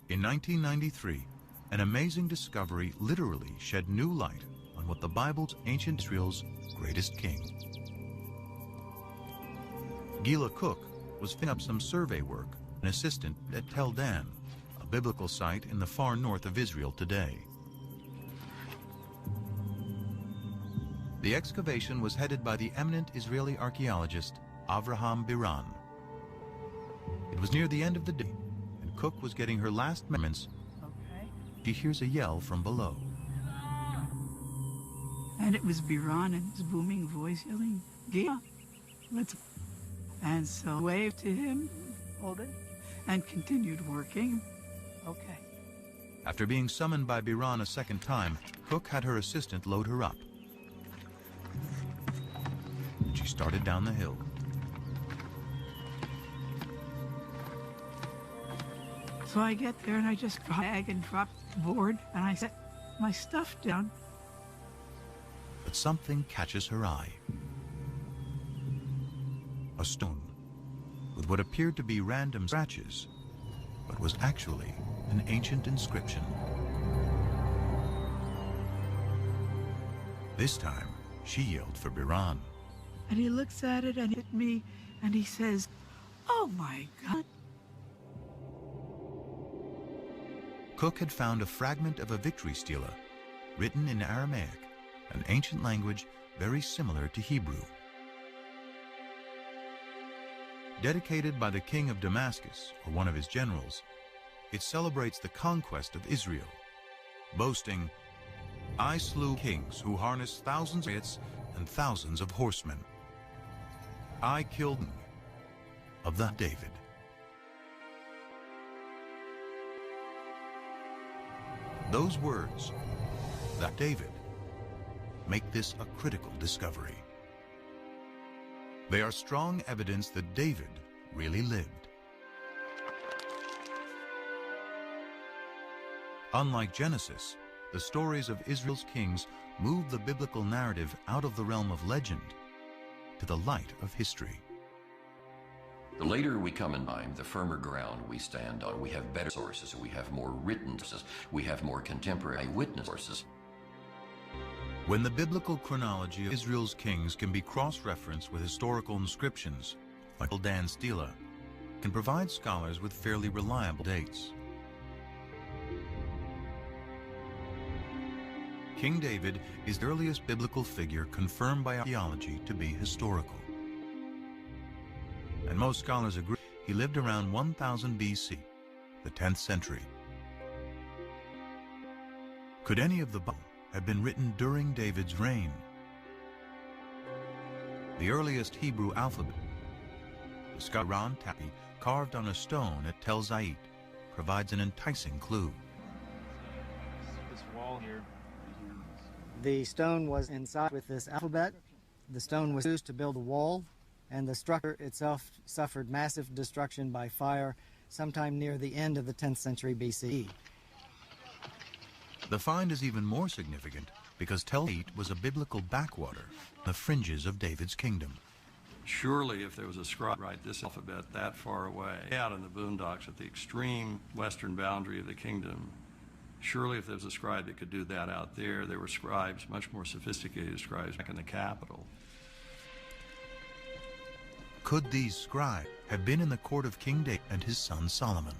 in 1993, an amazing discovery literally shed new light on what the Bible's ancient Israel's greatest king. Gila Cook was finishing up some survey work, an assistant at Tel Dan, a biblical site in the far north of Israel today. The excavation was headed by the eminent Israeli archaeologist Avraham Biran. It was near the end of the day, and Cook was getting her last measurements. She hears a yell from below. And it was Biran in his booming voice yelling, "Gila, let's..." And so I waved to him, hold it, and continued working. Okay. After being summoned by Biran a second time, Cook had her assistant load her up. She started down the hill. So I get there and I just drop the bag and drop the board and I set my stuff down. But something catches her eye. A stone with what appeared to be random scratches, but was actually an ancient inscription. This time, she yelled for Biran. And he looks at it and at me and he says, "Oh my God." Cook had found a fragment of a victory stela written in Aramaic, an ancient language very similar to Hebrew. Dedicated by the king of Damascus, or one of his generals, it celebrates the conquest of Israel, boasting, I slew kings who harnessed thousands of chariots and thousands of horsemen. I killed of the David. Those words, that David, make this a critical discovery. They are strong evidence that David really lived. Unlike Genesis, the stories of Israel's kings move the biblical narrative out of the realm of legend to the light of history. The later we come in time, the firmer ground we stand on. We have better sources, we have more written sources, we have more contemporary eyewitness sources. When the biblical chronology of Israel's kings can be cross-referenced with historical inscriptions, like Dan Stila, can provide scholars with fairly reliable dates. King David is the earliest biblical figure confirmed by archaeology to be historical. And most scholars agree he lived around 1000 BC, the 10th century. Could any of the Bible have been written during David's reign? The earliest Hebrew alphabet, the Skaran Tapi, carved on a stone at Tel Zait, provides an enticing clue. This wall here. The stone was inside with this alphabet. The stone was used to build a wall, and the structure itself suffered massive destruction by fire sometime near the end of the 10th century BCE. The find is even more significant because Tel Zait was a biblical backwater, the fringes of David's kingdom. Surely if there was a scribe write this alphabet that far away, out in the boondocks at the extreme western boundary of the kingdom, surely if there was a scribe that could do that out there, there were scribes, much more sophisticated scribes, back in the capital. Could these scribes have been in the court of King David and his son Solomon?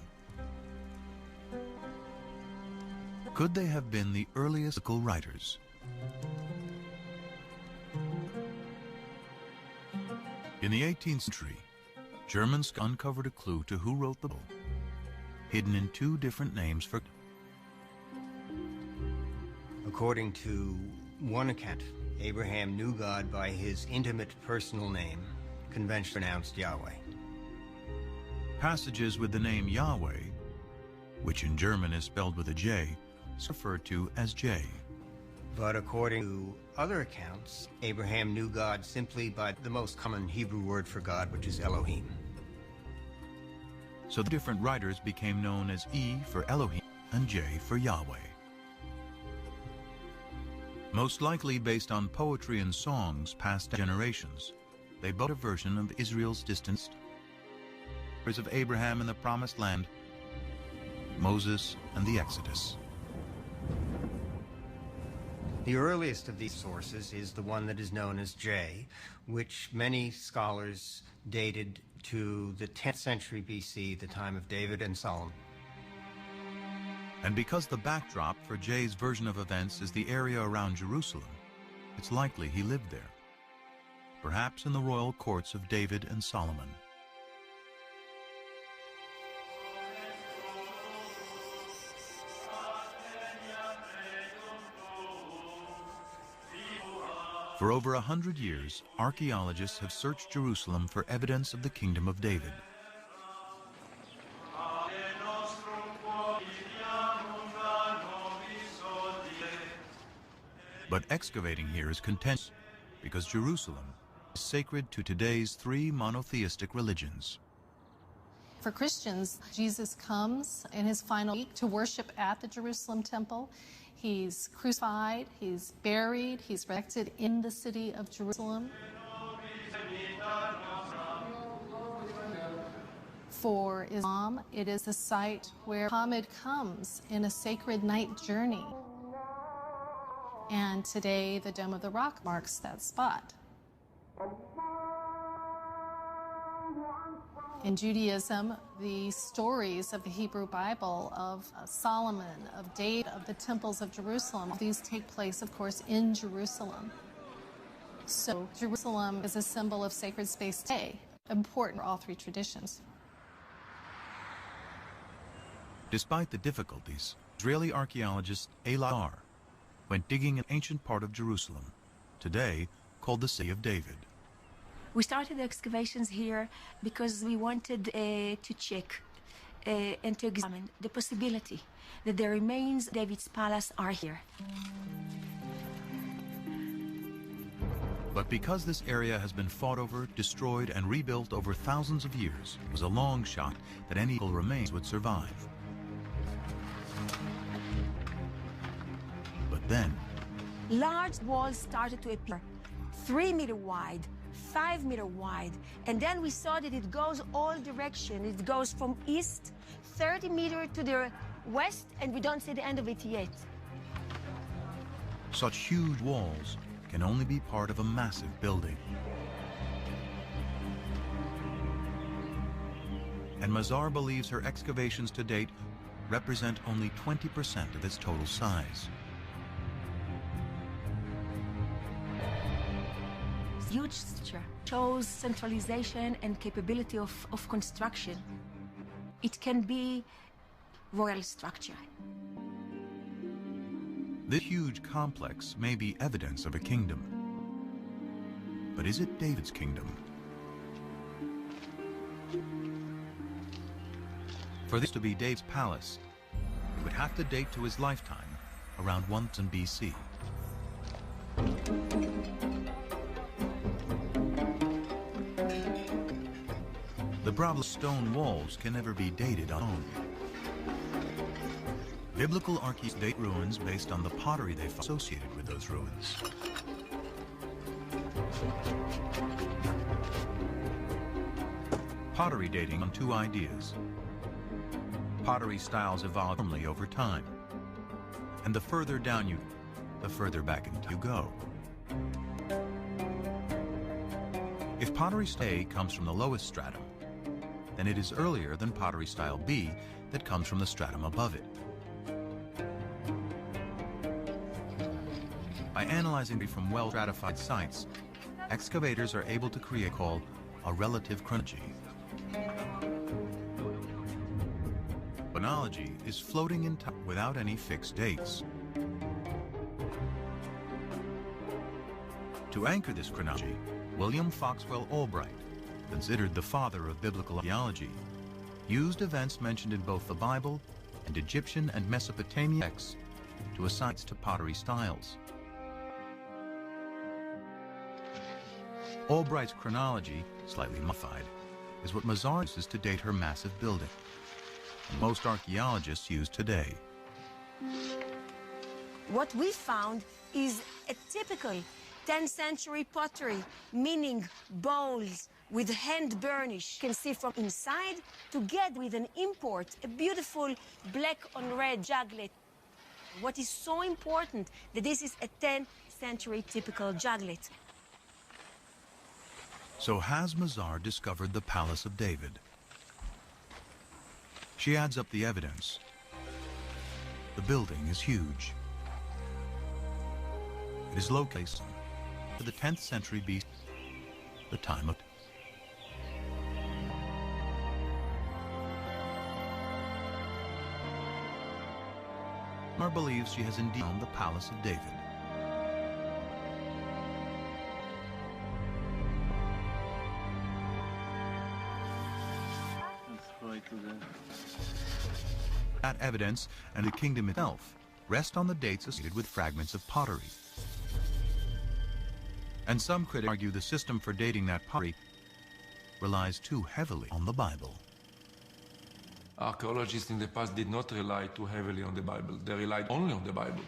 Could they have been the earliest biblical writers? In the 18th century, Germans uncovered a clue to who wrote the Bible, hidden in two different names for. According to one account, Abraham knew God by his intimate personal name, conventionally pronounced Yahweh. Passages with the name Yahweh, which in German is spelled with a J, is referred to as J. But according to other accounts, Abraham knew God simply by the most common Hebrew word for God, which is Elohim. So the different writers became known as E for Elohim and J for Yahweh. Most likely based on poetry and songs passed down generations, they both a version of Israel's distant stories of Abraham in the Promised Land, Moses, and the Exodus. The earliest of these sources is the one that is known as J, which many scholars dated to the 10th century BC, the time of David and Solomon. And because the backdrop for J's version of events is the area around Jerusalem, it's likely he lived there, perhaps in the royal courts of David and Solomon. For over 100 years, archaeologists have searched Jerusalem for evidence of the kingdom of David. But excavating here is contentious because Jerusalem is sacred to today's three monotheistic religions. For Christians, Jesus comes in his final week to worship at the Jerusalem temple. He's crucified, he's buried, he's resurrected in the city of Jerusalem. For Islam, it is the site where Muhammad comes in a sacred night journey. And today, the Dome of the Rock marks that spot. In Judaism, the stories of the Hebrew Bible, of Solomon, of David, of the temples of Jerusalem, these take place, of course, in Jerusalem. So Jerusalem is a symbol of sacred space today, important for all three traditions. Despite the difficulties, Israeli archaeologist Elar went digging an ancient part of Jerusalem, today called the City of David. We started the excavations here because we wanted to check and to examine the possibility that the remains of David's palace are here. But because this area has been fought over, destroyed, and rebuilt over thousands of years, it was a long shot that any remains would survive. But then, large walls started to appear, 3 meter wide, 5 meter wide, and then we saw that it goes all direction. It goes from east, 30 meters to the west, and we don't see the end of it yet. such huge walls can only be part of a massive building. And Mazar believes her excavations to date represent only 20% of its total size. Huge structure shows centralization and capability of construction. It can be royal structure. This huge complex may be evidence of a kingdom. But is it David's kingdom? For this to be David's palace, it would have to date to his lifetime, around 1000 BC. The Brabant stone walls can never be dated alone. Biblical archaeologists date ruins based on the pottery they found associated with those ruins. Pottery dating on two ideas. Pottery styles evolve only over time, and the further down you, the further back you go. If pottery style A comes from the lowest stratum, then it is earlier than pottery style B that comes from the stratum above it. By analyzing from well-stratified sites, excavators are able to create what we call a relative chronology. Chronology is floating in time without any fixed dates. To anchor this chronology, William Foxwell Albright, considered the father of biblical archaeology, used events mentioned in both the Bible and Egyptian and Mesopotamian texts to assign to pottery styles. Albright's chronology, slightly modified, is what Mazar uses to date her massive building, and most archaeologists use today. What we found is a typical 10th century pottery, meaning bowls with hand burnish. You can see from inside, together with an import, a beautiful black on red juglet. What is so important that this is a 10th century typical juglet. So has Mazar discovered the Palace of David? She adds up the evidence. The building is huge. It is located to the 10th century BC, the time of Mar believes she has indeed found the Palace of David. That evidence and the kingdom itself rest on the dates associated with fragments of pottery. And some critics argue the system for dating that pottery relies too heavily on the Bible. Archaeologists in the past did not rely too heavily on the Bible. They relied only on the Bible.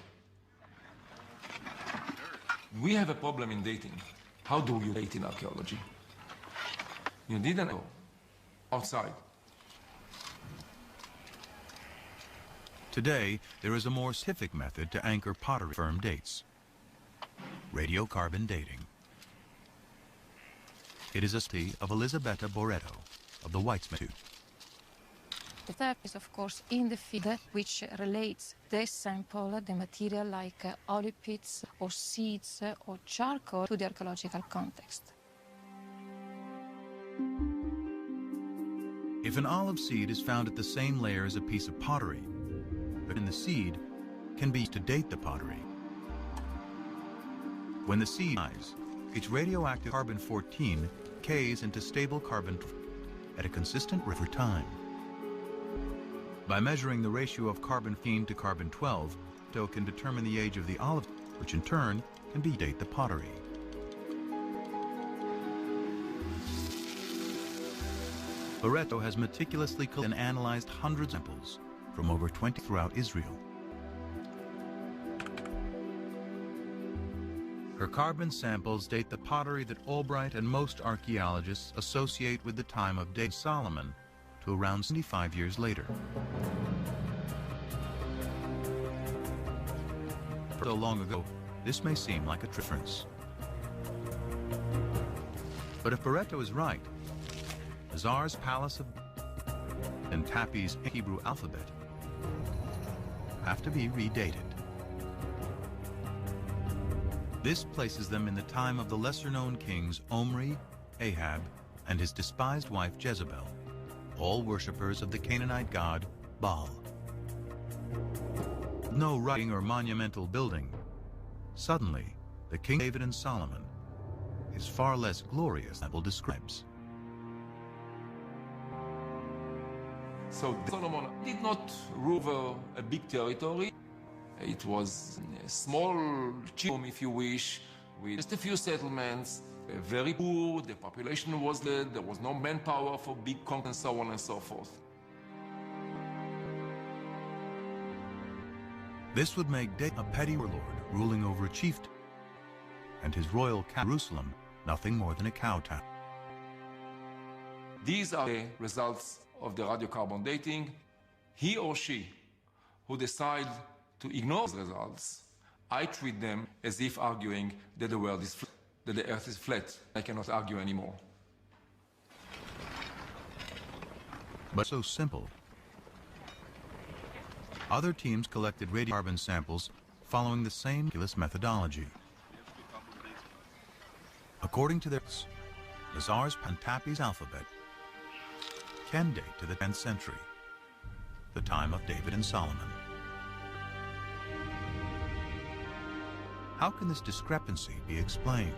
We have a problem in dating. How do you date in archaeology? You didn't go outside. Today, there is a more scientific method to anchor pottery firm dates: radiocarbon dating. It is a study of Elisabetta Boretto of the Weizmann Institute. The step is, of course, in the field, which relates the sample, the material like olive pits or seeds or charcoal to the archaeological context. If an olive seed is found at the same layer as a piece of pottery, but in the seed can be used to date the pottery, When the seed dies, its radioactive carbon-14 decays into stable carbon at a consistent rate over time. By measuring the ratio of carbon-14 to carbon-12, Barreto can determine the age of the olive, which in turn can date the pottery. Barreto has meticulously collected and analyzed hundreds of samples from over 20 throughout Israel. Her carbon samples date the pottery that Albright and most archaeologists associate with the time of David Solomon to around 75 years later. For so long ago, this may seem like a difference. But if Barreto is right, Mazar's Palace of and Tapi's Hebrew alphabet have to be redated. This places them in the time of the lesser-known kings Omri, Ahab, and his despised wife Jezebel, all worshippers of the Canaanite god Baal. No writing or monumental building, suddenly the King David and Solomon is far less glorious than the Bible describes. So Solomon did not rule over a big territory. It was a small kingdom, if you wish, with just a few settlements, very poor, the population was dead, there was no manpower for big conquest, and so on and so forth. This would make David a petty warlord ruling over a chieftain, and his royal Jerusalem nothing more than a cow town. These are the results of the radiocarbon dating. He or she who decide to ignore these results, I treat them as if arguing that the world is flat, that the earth is flat. I cannot argue anymore. But so simple. Other teams collected radiocarbon samples following the same methodology. According to this, Mazar's Pantapi's alphabet can date to the 10th century, the time of David and Solomon. How can this discrepancy be explained?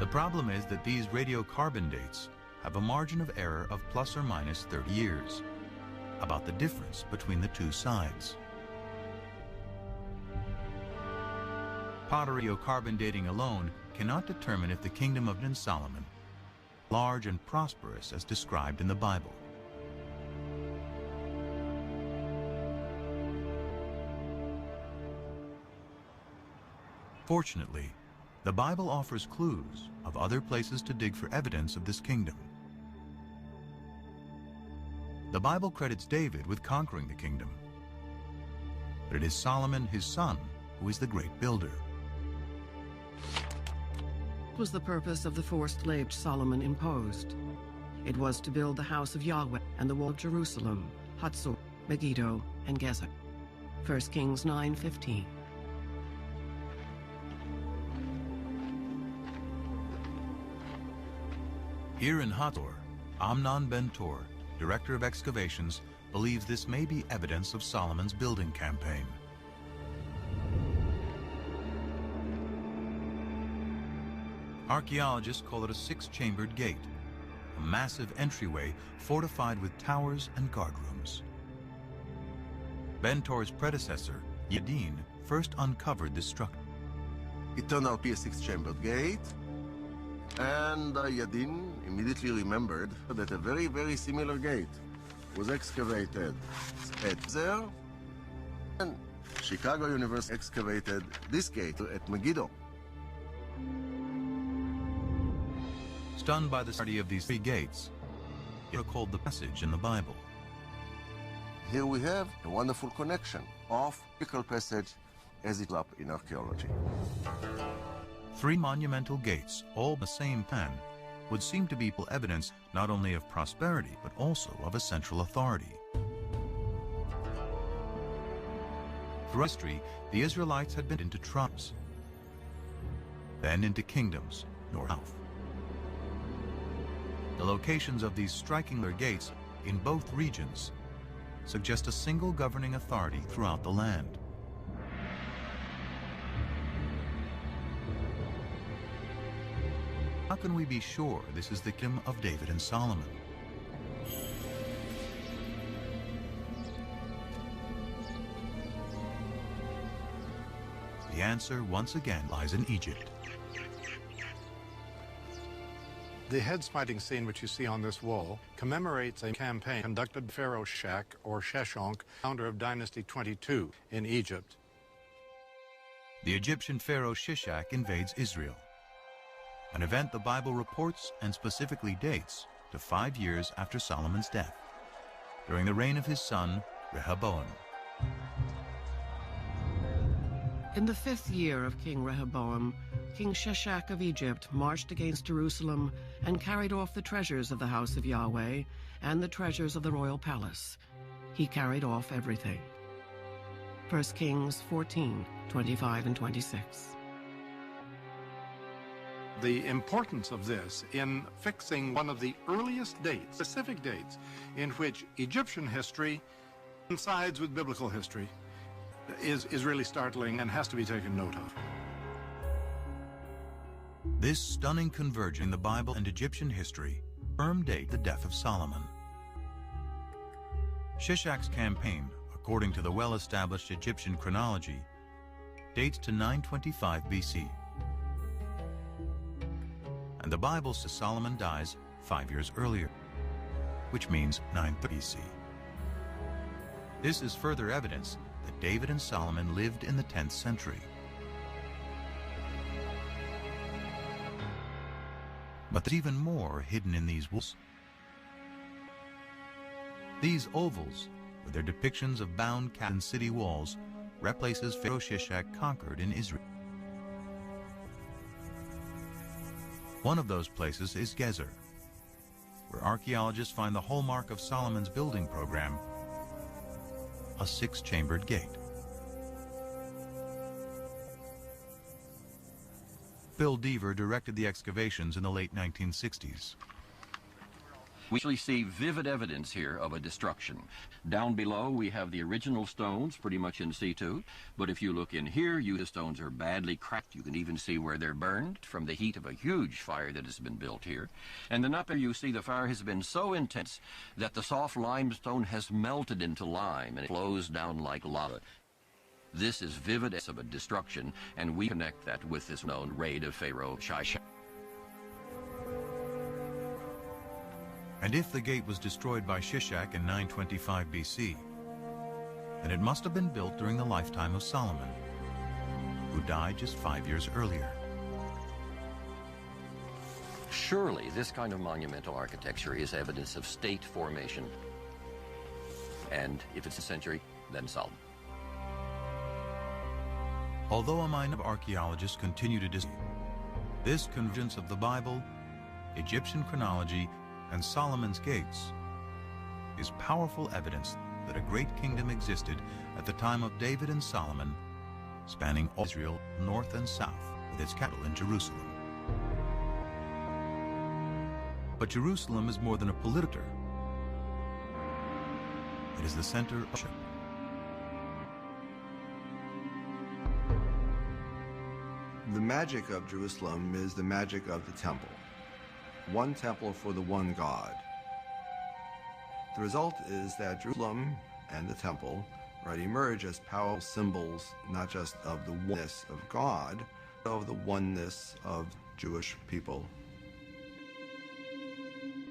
The problem is that these radiocarbon dates have a margin of error of plus or minus 30 years, about the difference between the two sides. Pottery radiocarbon dating alone cannot determine if the kingdom of Solomon large and prosperous as described in the Bible. Fortunately, the Bible offers clues of other places to dig for evidence of this kingdom. The Bible credits David with conquering the kingdom, but it is Solomon, his son, who is the great builder. What was the purpose of the forced slave Solomon imposed? It was to build the house of Yahweh and the wall of Jerusalem, Hatzor, Megiddo, and Gezer. 1 Kings 9:15. Here in Hatzor, Amnon Ben-Tor, director of excavations, believes this may be evidence of Solomon's building campaign. Archaeologists call it a six-chambered gate, a massive entryway fortified with towers and guard rooms. Ben-Tor's predecessor, Yadin, first uncovered this structure. It turned out to be a six-chambered gate, and Yadin immediately remembered that a very, very similar gate was excavated at there, and Chicago University excavated this gate at Megiddo. Stunned by the study of these three gates, they are called the passage in the Bible. Here we have a wonderful connection of biblical passage as it up in archaeology. Three monumental gates, all the same plan, would seem to be evidence not only of prosperity, but also of a central authority. Through history, the Israelites had been into tribes, then into kingdoms, north and south. The locations of these striking gates in both regions suggest a single governing authority throughout the land. how can we be sure this is the kingdom of David and Solomon? The answer once again lies in Egypt. The head-smiting scene which you see on this wall commemorates a campaign conducted by Pharaoh Shek, or Sheshonq, founder of Dynasty 22 in Egypt. The Egyptian pharaoh Shishak invades Israel, an event the Bible reports and specifically dates to 5 years after Solomon's death, during the reign of his son Rehoboam. In the 5th year of King Rehoboam, King Shishak of Egypt marched against Jerusalem and carried off the treasures of the house of Yahweh and the treasures of the royal palace. He carried off everything. 1 Kings 14, 25 and 26. The importance of this in fixing one of the earliest dates, specific dates, in which Egyptian history coincides with biblical history is really startling and has to be taken note of. This stunning convergence in the Bible and Egyptian history firm date the death of Solomon. Shishak's campaign, according to the well-established Egyptian chronology, dates to 925 BC. And the Bible says Solomon dies 5 years earlier, which means 930 BC. This is further evidence that David and Solomon lived in the 10th century. But there's even more hidden in these walls. These ovals, with their depictions of bound cats and city walls, replaces Pharaoh Shishak conquered in Israel. One of those places is Gezer, where archaeologists find the hallmark of Solomon's building program, a 6-chambered gate. Bill Deaver directed the excavations in the late 1960s. We actually see vivid evidence here of a destruction. Down below, we have the original stones pretty much in situ, but if you look in here, the stones are badly cracked. You can even see where they're burned from the heat of a huge fire that has been built here. And then up here, you see the fire has been so intense that the soft limestone has melted into lime and it flows down like lava. This is vivid evidence of a destruction, and we connect that with this known raid of Pharaoh Shishak. And if the gate was destroyed by Shishak in 925 BC, then it must have been built during the lifetime of Solomon, who died just 5 years earlier. Surely this kind of monumental architecture is evidence of state formation. And if it's a century, then Solomon. Although a mind of archaeologists continue to disagree, this convergence of the Bible, Egyptian chronology, and Solomon's gates is powerful evidence that a great kingdom existed at the time of David and Solomon, spanning all Israel, north and south, with its capital in Jerusalem. But Jerusalem is more than a political center. It is the center of worship. The magic of Jerusalem is the magic of the temple. One temple for the one God. The result is that Jerusalem and the temple emerge as powerful symbols not just of the oneness of God, but of the oneness of Jewish people.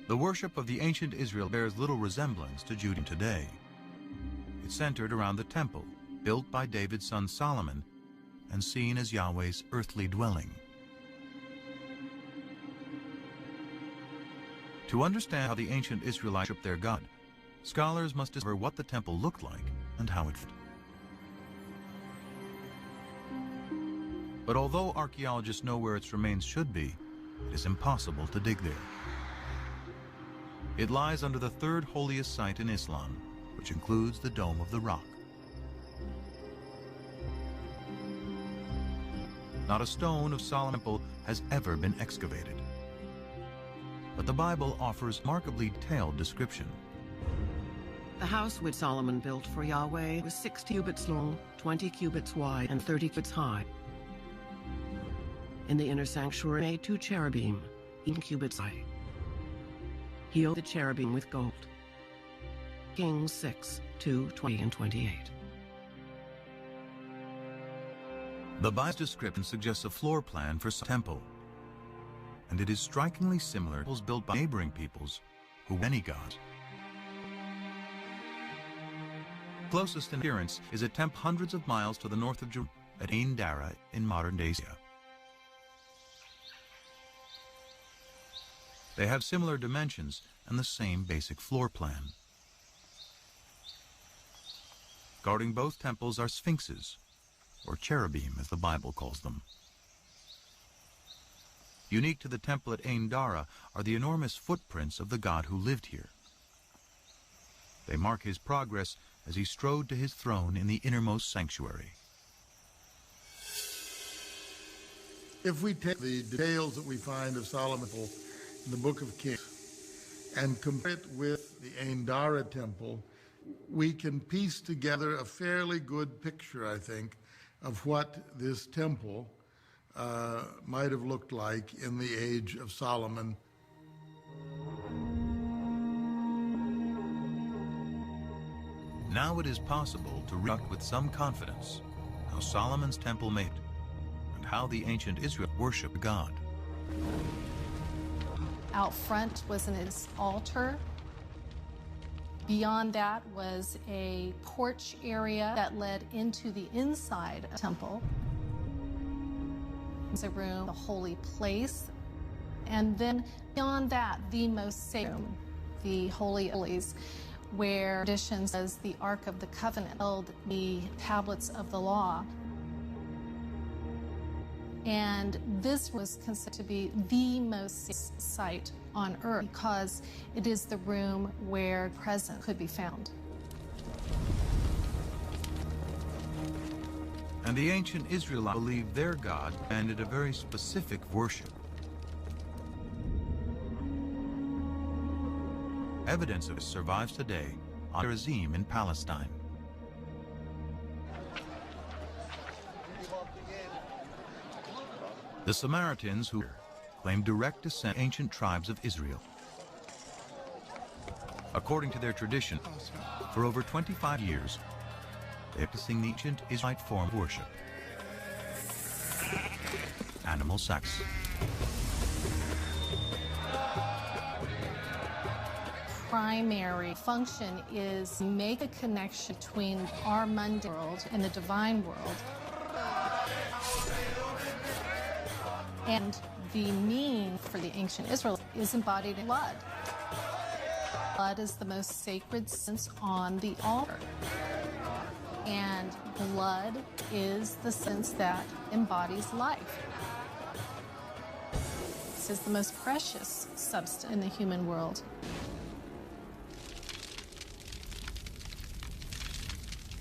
The worship of the ancient Israel bears little resemblance to Judaism today. It centered around the temple, built by David's son Solomon, and seen as Yahweh's earthly dwelling. To understand how the ancient Israelites worshiped their God, scholars must discover what the temple looked like and how it fit. But although archaeologists know where its remains should be, it is impossible to dig there. It lies under the third holiest site in Islam, which includes the Dome of the Rock. Not a stone of Solomon's temple has ever been excavated. But the Bible offers a remarkably detailed description. The house which Solomon built for Yahweh was 6 cubits long, 20 cubits wide, and 30 cubits high. In the inner sanctuary, he made 2 cherubim. in cubits high. He owned the cherubim with gold. Kings 6, 2, 20 and 28. The Bible's description suggests a floor plan for a temple, and it is strikingly similar to temples built by neighboring peoples who were many gods. Closest in appearance is a temple hundreds of miles to the north of Jerusalem at Ain Dara in modern-day Syria. They have similar dimensions and the same basic floor plan. Guarding both temples are sphinxes, or cherubim as the Bible calls them. Unique to the temple at Ain Dara are the enormous footprints of the god who lived here. They mark his progress as he strode to his throne in the innermost sanctuary. If we take the details that we find of Solomon in the Book of Kings and compare it with the Ain Dara temple, we can piece together a fairly good picture, I think, of what this temple might have looked like in the age of Solomon. Now it is possible to read with some confidence how Solomon's temple made it and how the ancient Israel worshiped God. Out front was an altar. Beyond that was a porch area that led into the inside of the temple. It was a room, a holy place. And then beyond that, the most sacred room, the Holy of Holies, where traditions as the Ark of the Covenant held the tablets of the law. And this was considered to be the most sacred site on earth because it is the room where present could be found. And the ancient Israelites believed their God demanded a very specific worship. Evidence of this survives today on Gerizim in Palestine. The Samaritans who claimed direct descent from ancient tribes of Israel. According to their tradition, for over 25 years, they have practicing the ancient Israelite form of worship: animal sacrifice. Primary function is make a connection between our mundane world and the divine world. And the meaning for the ancient Israelites is embodied in blood. Blood is the most sacred substance on the altar. And blood is the sense that embodies life. This is the most precious substance in the human world.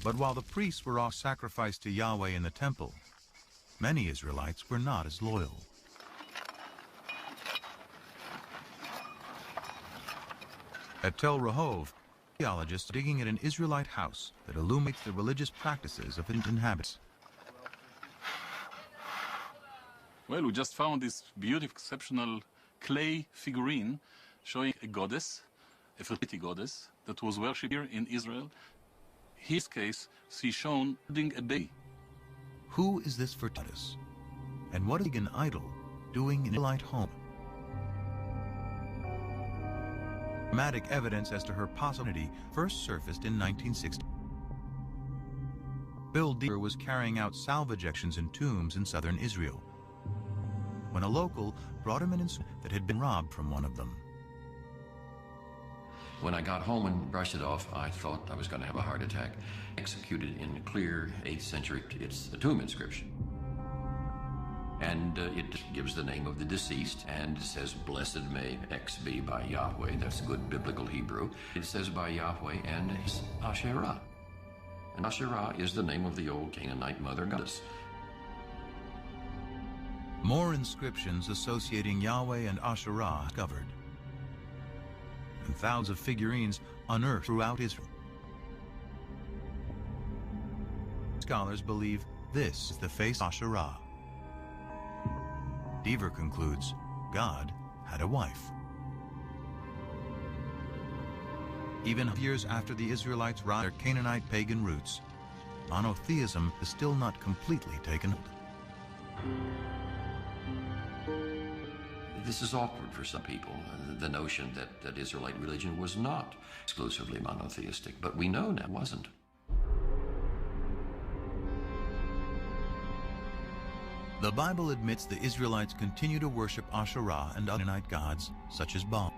But while the priests were all sacrificed to Yahweh in the temple, many Israelites were not as loyal. At Tel Rehov, archaeologists are digging at an Israelite house that illuminates the religious practices of its inhabitants. Well, we just found this beautiful, exceptional clay figurine showing a goddess, a fertility goddess, that was worshipped here in Israel. In his case, she's shown holding a baby. Who is this Fertilis? And what is an idol doing in an Israelite home? Dramatic evidence as to her possibility first surfaced in 1960. Bill Deaver was carrying out salvage actions in tombs in southern Israel when a local brought him an instrument that had been robbed from one of them. When I got home and brushed it off, I thought I was going to have a heart attack. Executed in clear 8th century, it's a tomb inscription. And it gives the name of the deceased, and it says, "Blessed may X be by Yahweh." That's good biblical Hebrew. It says by Yahweh and Asherah. And Asherah is the name of the old Canaanite mother goddess. More inscriptions associating Yahweh and Asherah discovered, and thousands of figurines unearthed throughout Israel. Scholars believe this is the face of Asherah. Deaver concludes God had a wife. Even years after the Israelites rise their Canaanite pagan roots, monotheism is still not completely taken hold. This is awkward for some people, the notion that Israelite religion was not exclusively monotheistic, but we know now it wasn't. The Bible admits the Israelites continue to worship Asherah and other Canaanite gods, such as Baal.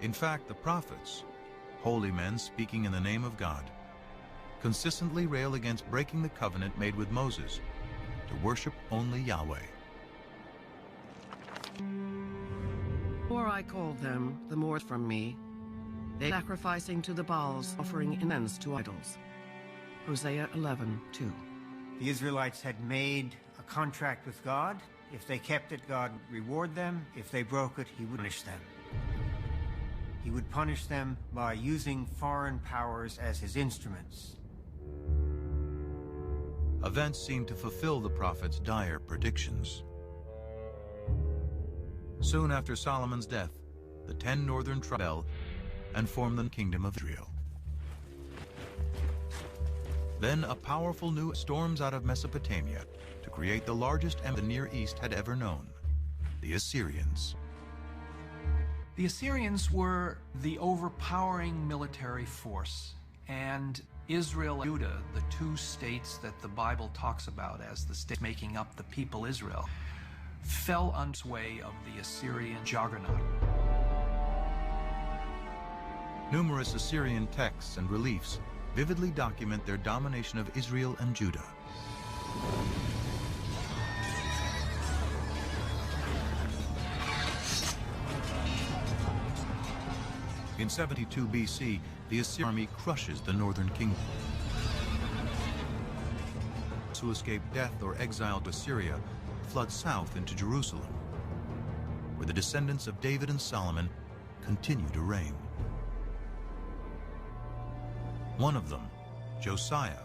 In fact, the prophets, holy men speaking in the name of God, consistently rail against breaking the covenant made with Moses to worship only Yahweh. The more I called them, the more from me. They sacrificing to the Baals, offering incense to idols. Hosea 11:2. The Israelites had made a contract with God. If they kept it, God would reward them. If they broke it, he would punish them. He would punish them by using foreign powers as his instruments. Events seem to fulfill the prophet's dire predictions. Soon after Solomon's death, the 10 northern tribes rebelled and formed the Kingdom of Israel. Then a powerful new storms out of Mesopotamia to create the largest empire the Near East had ever known, the Assyrians. The Assyrians were the overpowering military force, and Israel and Judah, the two states that the Bible talks about as the states making up the people Israel, fell under the sway of the Assyrian juggernaut. Numerous Assyrian texts and reliefs vividly document their domination of Israel and Judah. In 72 BC, the Assyrian army crushes the northern kingdom. Those who escape death or exile to Assyria flood south into Jerusalem, where the descendants of David and Solomon continue to reign. One of them, Josiah,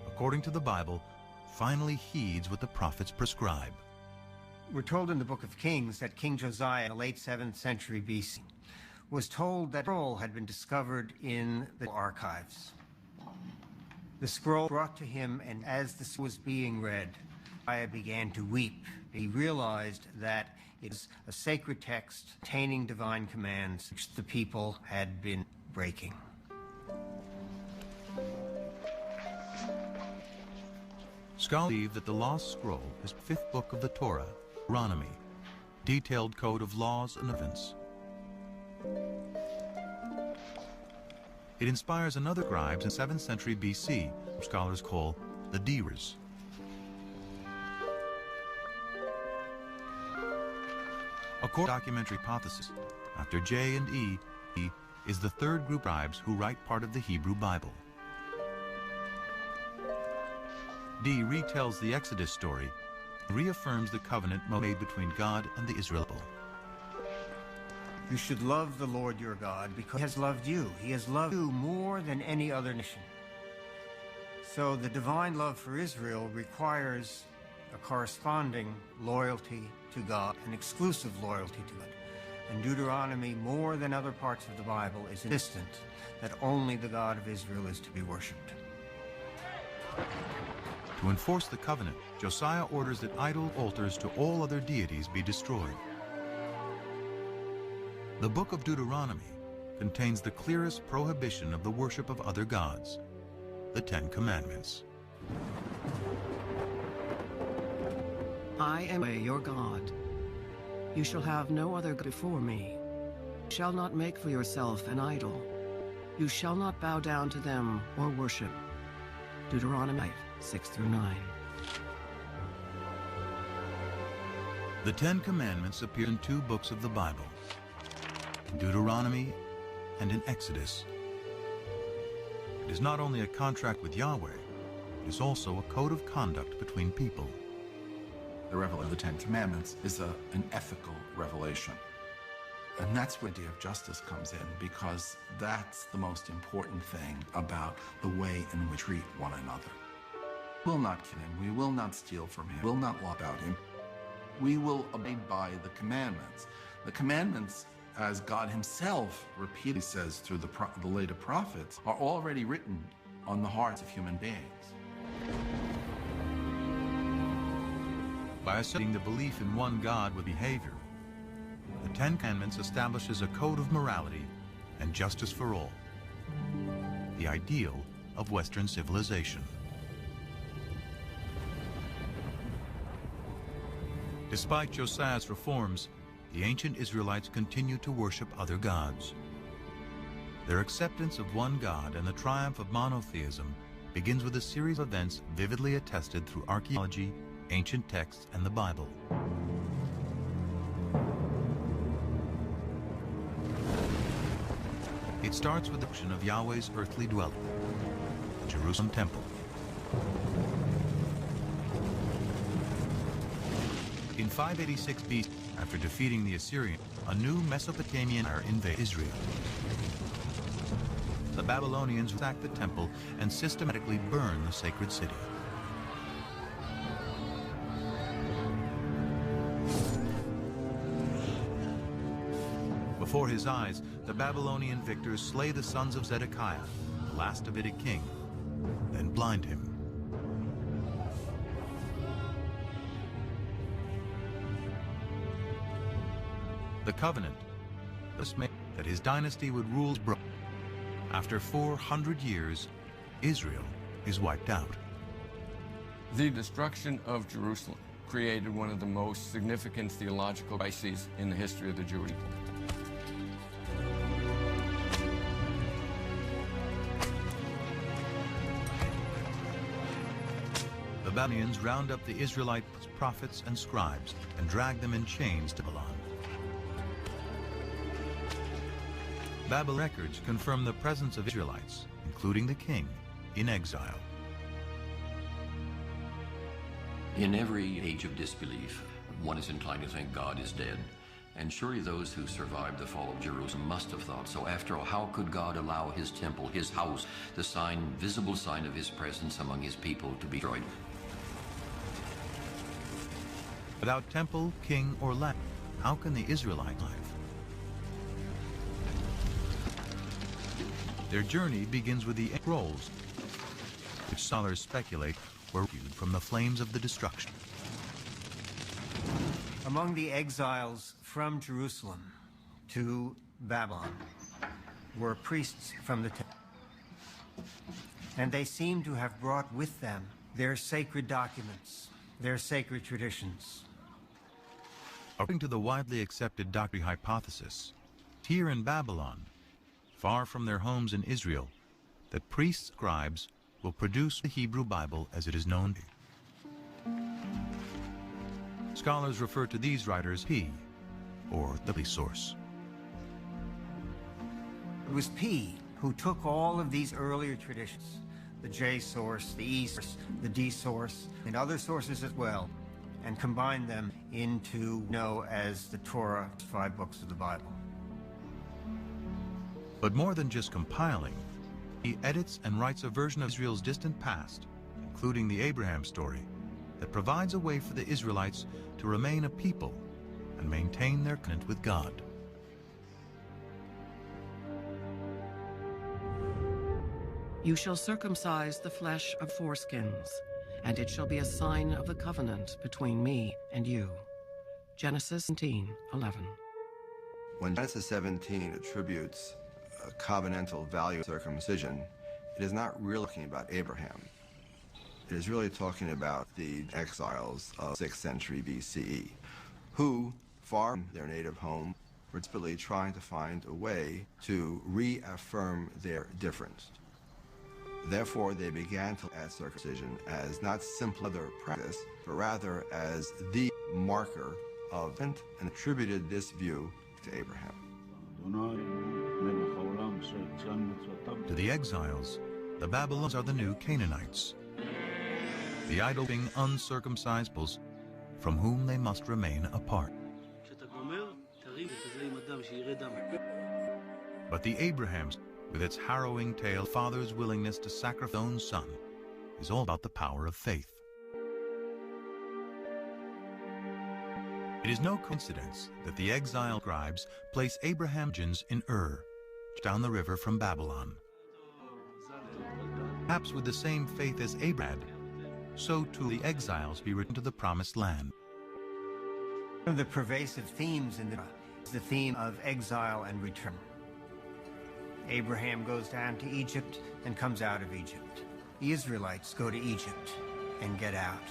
according to the Bible, finally heeds what the prophets prescribe. We're told in the book of Kings that King Josiah in the late 7th century BC was told that a scroll had been discovered in the archives. The scroll brought to him, and as this was being read, Josiah began to weep. He realized that it was a sacred text containing divine commands which the people had been breaking. Scholars believe that the lost scroll is the 5th book of the Torah, Deuteronomy, detailed code of laws and events. It inspires another scribes in 7th century BC, whom scholars call the Deras. According to documentary hypothesis, after J and E is the third group of scribes who write part of the Hebrew Bible. D retells the Exodus story and reaffirms the covenant made between God and the Israel people. You should love the Lord your God because he has loved you. He has loved you more than any other nation. So the divine love for Israel requires a corresponding loyalty to God, an exclusive loyalty to God. And Deuteronomy, more than other parts of the Bible, is insistent that only the God of Israel is to be worshipped. To enforce the covenant, Josiah orders that idol altars to all other deities be destroyed. The book of Deuteronomy contains the clearest prohibition of the worship of other gods, the 10 Commandments. I am your God. You shall have no other God before me. You shall not make for yourself an idol. You shall not bow down to them or worship. Deuteronomy 6-9. The 10 Commandments appear in 2 books of the Bible, in Deuteronomy and in Exodus. It is not only a contract with Yahweh, it is also a code of conduct between people. The revelation of the 10 Commandments is an ethical revelation. And that's where the idea of justice comes in, because that's the most important thing about the way in which we treat one another. We will not kill him. We will not steal from him. We will not lie about him. We will abide by the commandments. The commandments, as God himself repeatedly says through the later prophets, are already written on the hearts of human beings. By associating the belief in one God with behavior, the Ten Commandments establishes a code of morality and justice for all, the ideal of Western civilization. Despite Josiah's reforms, the ancient Israelites continued to worship other gods. Their acceptance of one God and the triumph of monotheism begins with a series of events vividly attested through archaeology, ancient texts, and the Bible. It starts with the destruction of Yahweh's earthly dwelling, the Jerusalem temple. In 586 BC, after defeating the Assyrians, a new Mesopotamian empire invaded Israel. The Babylonians attacked the temple and systematically burned the sacred city. Before his eyes, the Babylonian victors slay the sons of Zedekiah, the last Davidic king, then blind him. The covenant thus made that his dynasty would rule broken. After 400 years, Israel is wiped out. The destruction of Jerusalem created one of the most significant theological crises in the history of the Jewish people. The Babylonians round up the Israelite prophets and scribes and drag them in chains to Babylon. Babel records confirm the presence of Israelites, including the king, in exile. In every age of disbelief, one is inclined to think God is dead. And surely those who survived the fall of Jerusalem must have thought so. After all, how could God allow his temple, his house, the visible sign of his presence among his people, to be destroyed? Without temple, king, or land, how can the Israelites live? Their journey begins with the scrolls, which scholars speculate were rescued from the flames of the destruction. Among the exiles from Jerusalem to Babylon were priests from the temple, and they seem to have brought with them their sacred documents, their sacred traditions. According to the widely accepted doctrine hypothesis, here in Babylon, far from their homes in Israel, that priests and scribes will produce the Hebrew Bible as it is known. Scholars refer to these writers P, or the source. It was P who took all of these earlier traditions, the J source, the E source, the D source, and other sources as well, and combined them into know as the Torah, 5 books of the Bible. But more than just compiling, he edits and writes a version of Israel's distant past, including the Abraham story, that provides a way for the Israelites to remain a people and maintain their covenant with God. You shall circumcise the flesh of foreskins, and it shall be a sign of the covenant between me and you. Genesis 17:11. When Genesis 17 attributes a covenantal value of circumcision, it is not really talking about Abraham. It is really talking about the exiles of 6th century BCE, who, far from their native home, were desperately trying to find a way to reaffirm their difference. Therefore, they began to look at circumcision as not simply another practice, but rather as the marker of and attributed this view to Abraham. To the exiles, the Babylonians are the new Canaanites, the idol-being uncircumcised peoples from whom they must remain apart. But the Abrahams, with its harrowing tale, father's willingness to sacrifice his own son, is all about the power of faith. It is no coincidence that the exiled scribes place Abraham's legends in Ur, down the river from Babylon. Perhaps with the same faith as Abraham had, so too the exiles be returned to the promised land. One of the pervasive themes in the theme of exile and return. Abraham goes down to Egypt and comes out of Egypt. The Israelites go to Egypt and get out.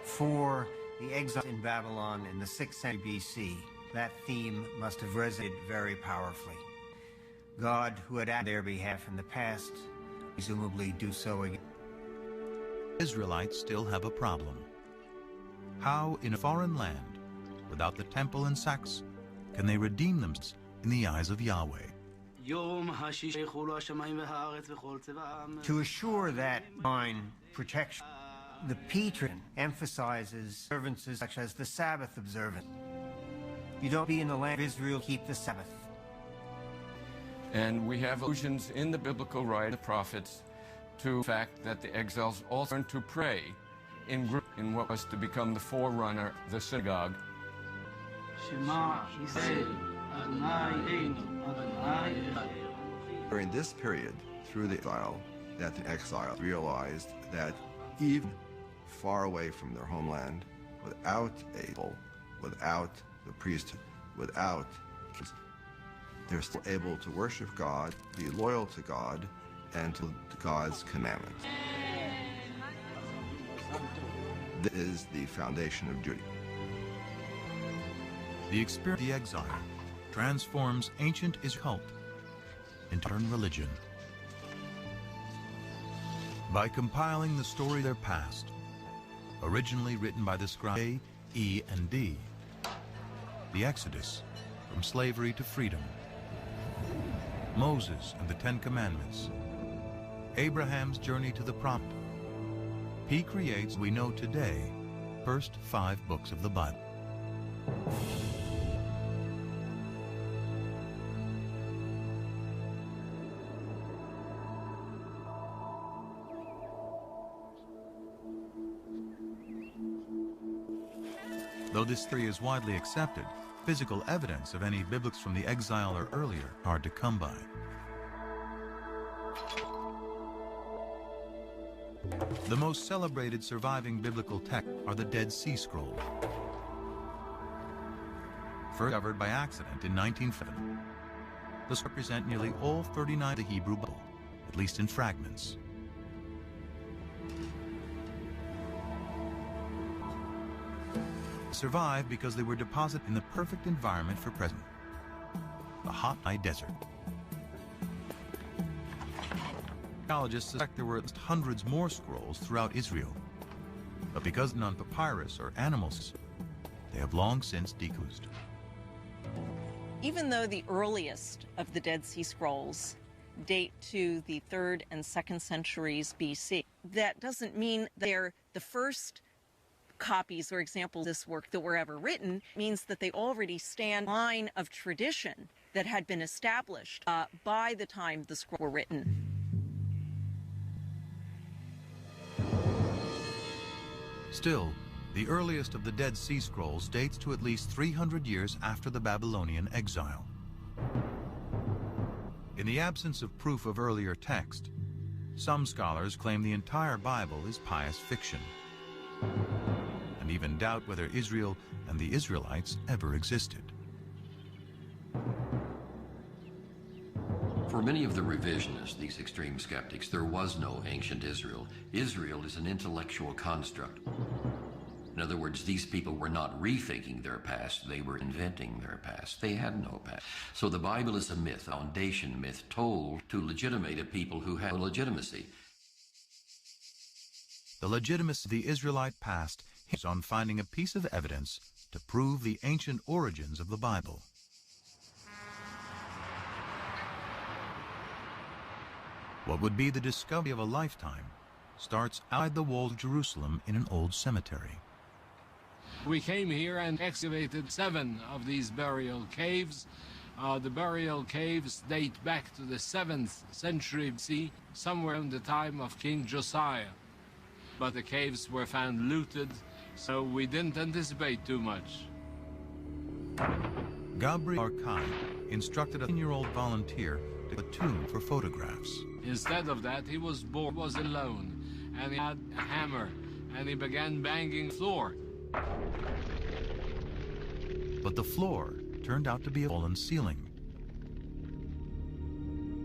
For the exiles in Babylon in the 6th century BC, that theme must have resonated very powerfully. God, who had acted on their behalf in the past, presumably do so again. Israelites still have a problem. How, in a foreign land, without the temple and sacrifice, can they redeem themselves in the eyes of Yahweh? To assure that divine protection, the Petrine emphasizes observances such as the Sabbath observance. You don't be in the land of Israel, keep the Sabbath. And we have allusions in the biblical writers, the prophets, to the fact that the exiles also learned to pray in group in what was to become the forerunner, the synagogue. During this period, through the exile, that the exiles realized that even far away from their homeland, without a people, without the priesthood, without kings, they're still able to worship God, be loyal to God, and to God's commandments. This is the foundation of Judaism. The experience of the exile transforms ancient Israel cult into modern religion. By compiling the story of their past, originally written by the scribes A, E, and D, the Exodus from slavery to freedom, Moses and the Ten Commandments, Abraham's journey to the promised, he creates what we know today, first 5 books of the Bible. Though this theory is widely accepted, physical evidence of any biblics from the exile or earlier hard to come by. The most celebrated surviving biblical texts are the Dead Sea Scrolls. First discovered by accident in 1907, these represent nearly all 39 of the Hebrew Bible, at least in fragments. Survived because they were deposited in the perfect environment for present, the hot high desert. Archaeologists suspect there were at least hundreds more scrolls throughout Israel, but because none papyrus or animals, they have long since decomposed. Even though the earliest of the Dead Sea Scrolls date to the 3rd and 2nd centuries BC, that doesn't mean they're the first copies or examples of this work that were ever written. It means that they already stand in line of tradition that had been established by the time the scrolls were written. Still, the earliest of the Dead Sea Scrolls dates to at least 300 years after the Babylonian exile. In the absence of proof of earlier text, some scholars claim the entire Bible is pious fiction, and even doubt whether Israel and the Israelites ever existed. For many of the revisionists, these extreme skeptics, there was no ancient Israel. Israel is an intellectual construct. In other words, these people were not rethinking their past, they were inventing their past. They had no past. So the Bible is a myth, a foundation myth, told to legitimate a people who have legitimacy. The legitimacy of the Israelite past hinges on finding a piece of evidence to prove the ancient origins of the Bible. What would be the discovery of a lifetime starts outside the walls of Jerusalem in an old cemetery. We came here and excavated 7 of these burial caves, The burial caves date back to the 7th century BC, somewhere in the time of King Josiah. But the caves were found looted, so we didn't anticipate too much. Gabriel Arkai instructed a 10-year-old volunteer to a tomb for photographs. Instead of that, he was alone, and he had a hammer, and he began banging the floor. But the floor turned out to be a fallen ceiling.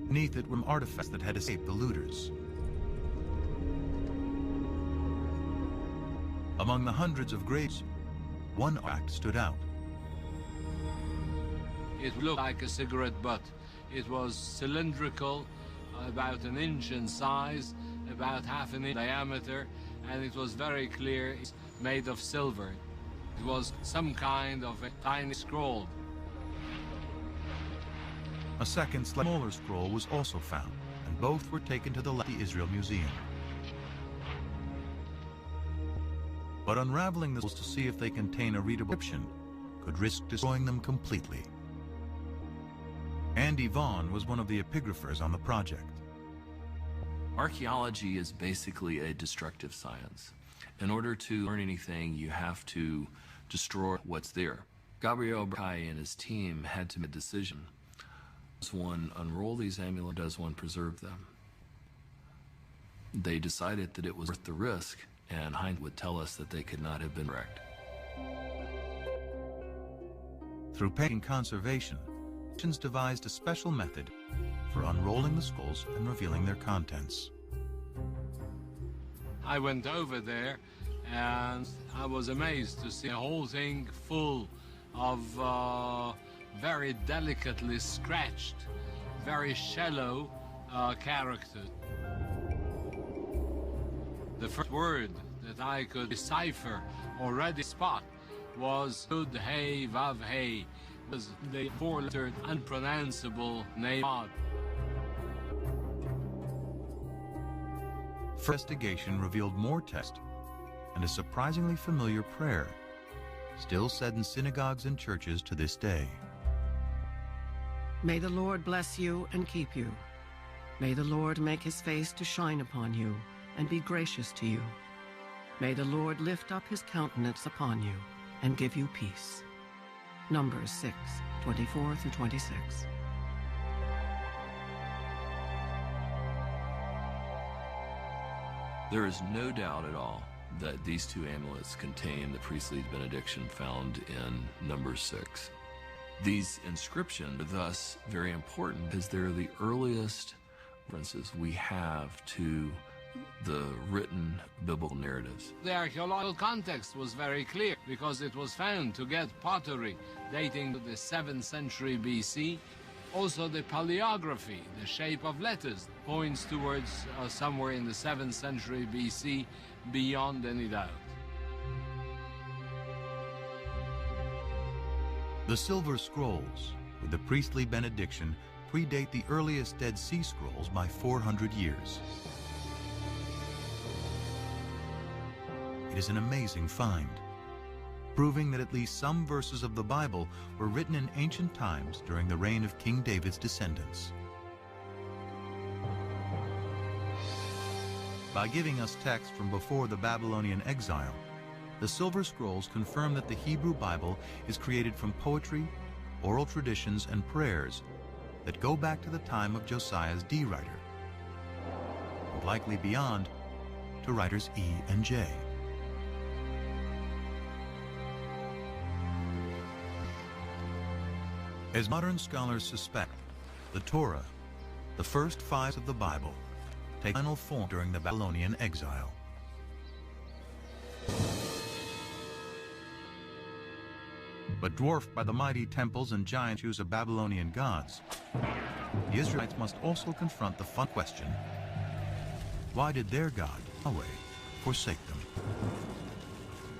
Beneath it were artifacts that had escaped the looters. Among the hundreds of graves, one artifact stood out. It looked like a cigarette butt. It was cylindrical, about 1 inch in size, about ½ inch in diameter, and it was very clear it's made of silver. It was some kind of a tiny scroll. A second, smaller scroll was also found, and both were taken to the Israel Museum. But unraveling the scrolls to see if they contain a readable inscription could risk destroying them completely. Andy Vaughn was one of the epigraphers on the project. Archaeology is basically a destructive science. In order to learn anything, you have to destroy what's there. Gabriel Arkai and his team had to make a decision. Does one unroll these amulets, does one preserve them? They decided that it was worth the risk, and hindsight would tell us that they could not have been wrecked. Through painting conservation, Christians devised a special method for unrolling the scrolls and revealing their contents. I went over there and I was amazed to see the whole thing full of very delicately scratched, very shallow characters. The first word that I could decipher or ready spot was Yud Hey Vav Hey, was the 4-lettered unpronounceable name God. Investigation revealed more text and a surprisingly familiar prayer, still said in synagogues and churches to this day. May the Lord bless you and keep you. May the Lord make his face to shine upon you and be gracious to you. May the Lord lift up his countenance upon you and give you peace. Numbers 6:24-26. There is no doubt at all that these two amulets contain the priestly benediction found in Numbers 6. These inscriptions are thus very important because they're the earliest references we have to the written biblical narratives. The archaeological context was very clear because it was found to get pottery dating to the 7th century BC. Also the paleography, the shape of letters, points towards somewhere in the 7th century BC beyond any doubt. The silver scrolls, with the priestly benediction, predate the earliest Dead Sea Scrolls by 400 years. It is an amazing find, proving that at least some verses of the Bible were written in ancient times during the reign of King David's descendants. By giving us text from before the Babylonian exile, the Silver Scrolls confirm that the Hebrew Bible is created from poetry, oral traditions, and prayers that go back to the time of Josiah's D writer, and likely beyond to writers E and J. As modern scholars suspect, the Torah, the first 5 of the Bible, take final form during the Babylonian exile. But dwarfed by the mighty temples and giant statues of Babylonian gods, the Israelites must also confront the fun question: why did their God, Yahweh, forsake them?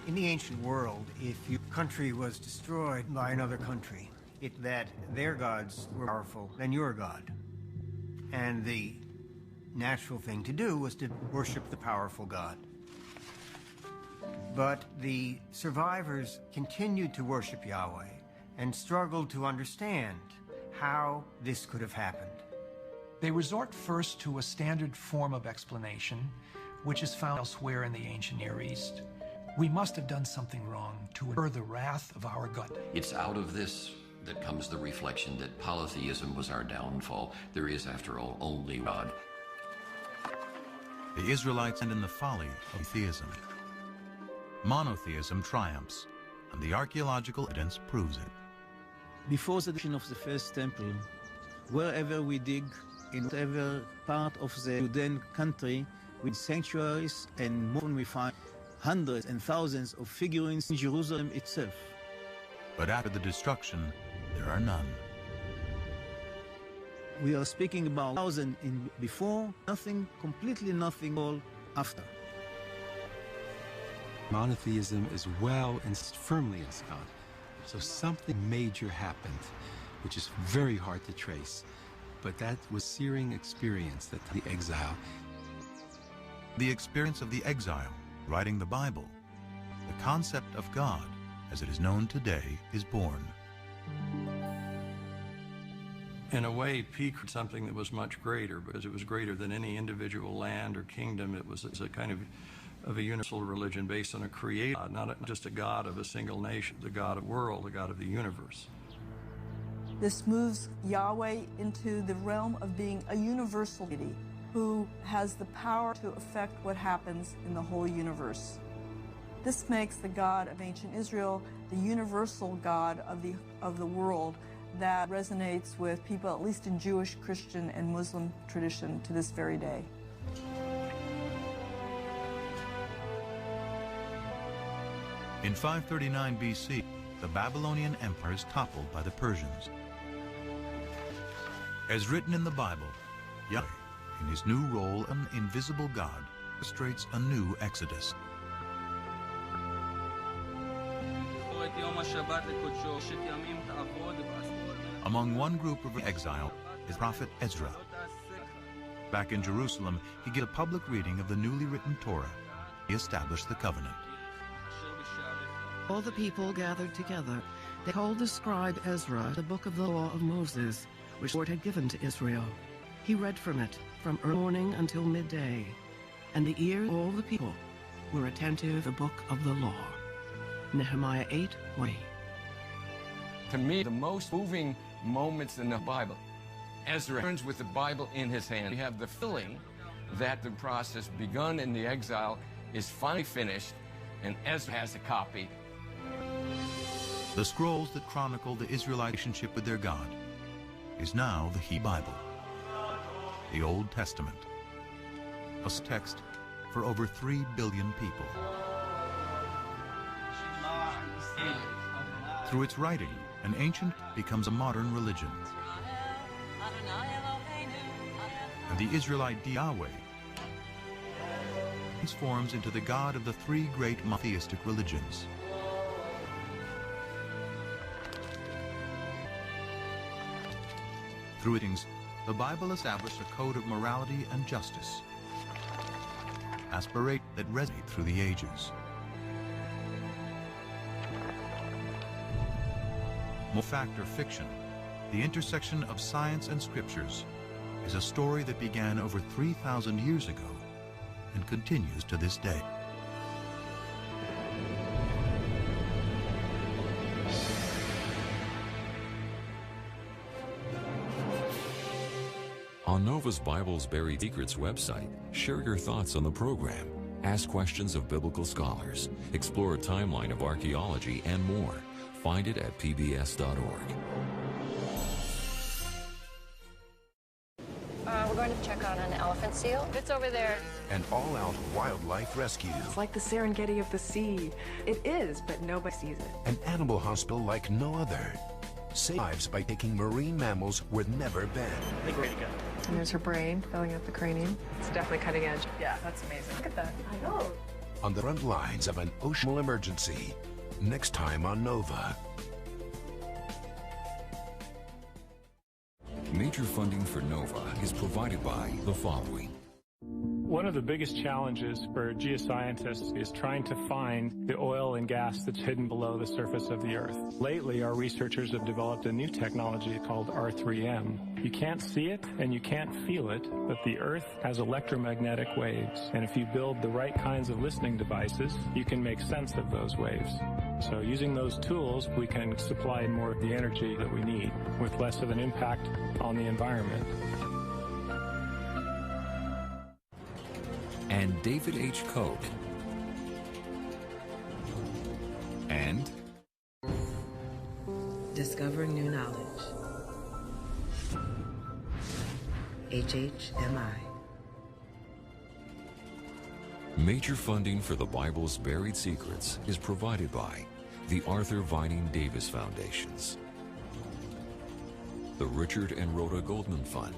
In the ancient world, if your country was destroyed by another country, that their gods were powerful than your God. And the natural thing to do was to worship the powerful God. But the survivors continued to worship Yahweh and struggled to understand how this could have happened. They resort first to a standard form of explanation, which is found elsewhere in the ancient Near East. We must have done something wrong to incur the wrath of our God. It's out of this that comes the reflection that polytheism was our downfall. There is, after all, only God. The Israelites end in the folly of theism. Monotheism triumphs, and the archaeological evidence proves it. Before the dedication of the first temple, wherever we dig, in whatever part of the Judean country, with sanctuaries, and more we find hundreds and thousands of figurines in Jerusalem itself. But after the destruction, there are none. We are speaking about 1,000 in before, nothing, completely nothing, all after. Monotheism is well and firmly ensconced. So something major happened, which is very hard to trace. But that was searing experience, that the exile. The experience of the exile, writing the Bible, the concept of God, as it is known today, is born. In a way, peaked something that was much greater, because it was greater than any individual land or kingdom. It was a kind of a universal religion based on a creator God, not just a God of a single nation, the God of the world, the God of the universe. This moves Yahweh into the realm of being a universal deity who has the power to affect what happens in the whole universe. This makes the God of ancient Israel the universal God of the world that resonates with people, at least in Jewish, Christian, and Muslim tradition to this very day. In 539 BC, the Babylonian Empire is toppled by the Persians. As written in the Bible, Yahweh, in his new role an invisible God, orchestrates a new exodus. Among one group of exile is prophet Ezra. Back in Jerusalem, he gives a public reading of the newly written Torah. He established the covenant. All the people gathered together. They told the scribe Ezra the book of the law of Moses, which the Lord had given to Israel. He read from it from early morning until midday, and the ears of all the people were attentive to the book of the law. Nehemiah 8:1. To me, the most moving moments in the Bible, Ezra turns with the Bible in his hand. We have the feeling that the process begun in the exile is finally finished, and Ezra has a copy. The scrolls that chronicle the Israelite relationship with their God is now the Hebrew Bible, the Old Testament, a text for over 3 billion people. Through its writing, an ancient becomes a modern religion. And the Israelite Yahweh transforms into the God of the 3 great monotheistic religions. Through it, the Bible established a code of morality and justice, aspirate that resonate through the ages. More fact or fiction, the intersection of science and scriptures is a story that began over 3,000 years ago and continues to this day. On Nova's Bible's Buried Secrets website, share your thoughts on the program, ask questions of biblical scholars, explore a timeline of archaeology, and more. Find it at pbs.org. We're going to check on an elephant seal. It's over there. An all-out wildlife rescue. It's like the Serengeti of the sea. It is, but nobody sees it. An animal hospital like no other. Save lives by taking marine mammals where they've never been. I think we're ready to go. And there's her brain filling up the cranium. It's definitely cutting edge. Yeah, that's amazing. Look at that. I know. On the front lines of an ocean emergency. Next time on Nova. Major funding for Nova is provided by the following. One of the biggest challenges for geoscientists is trying to find the oil and gas that's hidden below the surface of the Earth. Lately, our researchers have developed a new technology called R3M. You can't see it and you can't feel it, but the Earth has electromagnetic waves. And if you build the right kinds of listening devices, you can make sense of those waves. So using those tools, we can supply more of the energy that we need with less of an impact on the environment. And David H. Koch. And Discovering New Knowledge. HHMI. Major funding for the Bible's buried secrets is provided by the Arthur Vining Davis Foundations, the Richard and Rhoda Goldman Fund,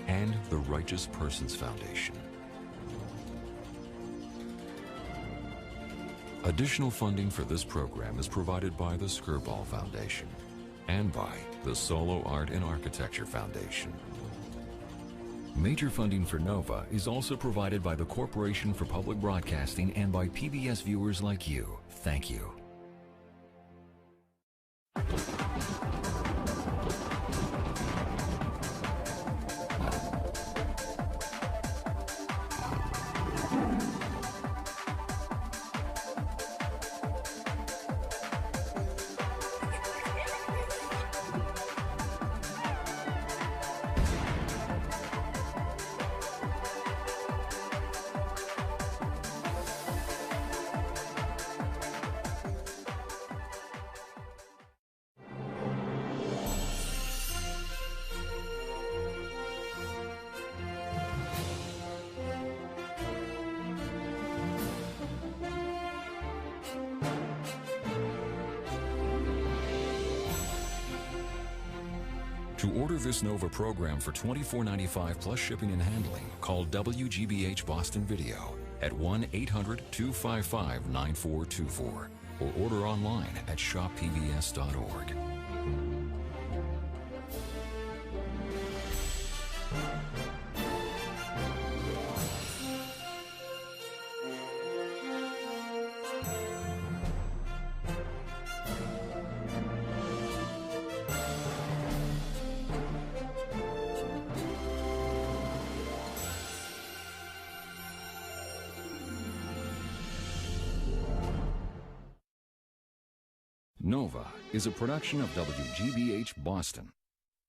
and the Righteous Persons Foundation. Additional funding for this program is provided by the Skirball Foundation and by the Solo Art and Architecture Foundation. Major funding for NOVA is also provided by the Corporation for Public Broadcasting and by PBS viewers like you. Thank you. To order this NOVA program for $24.95 plus shipping and handling, call WGBH Boston Video at 1-800-255-9424 or order online at shoppbs.org. NOVA is a production of WGBH Boston.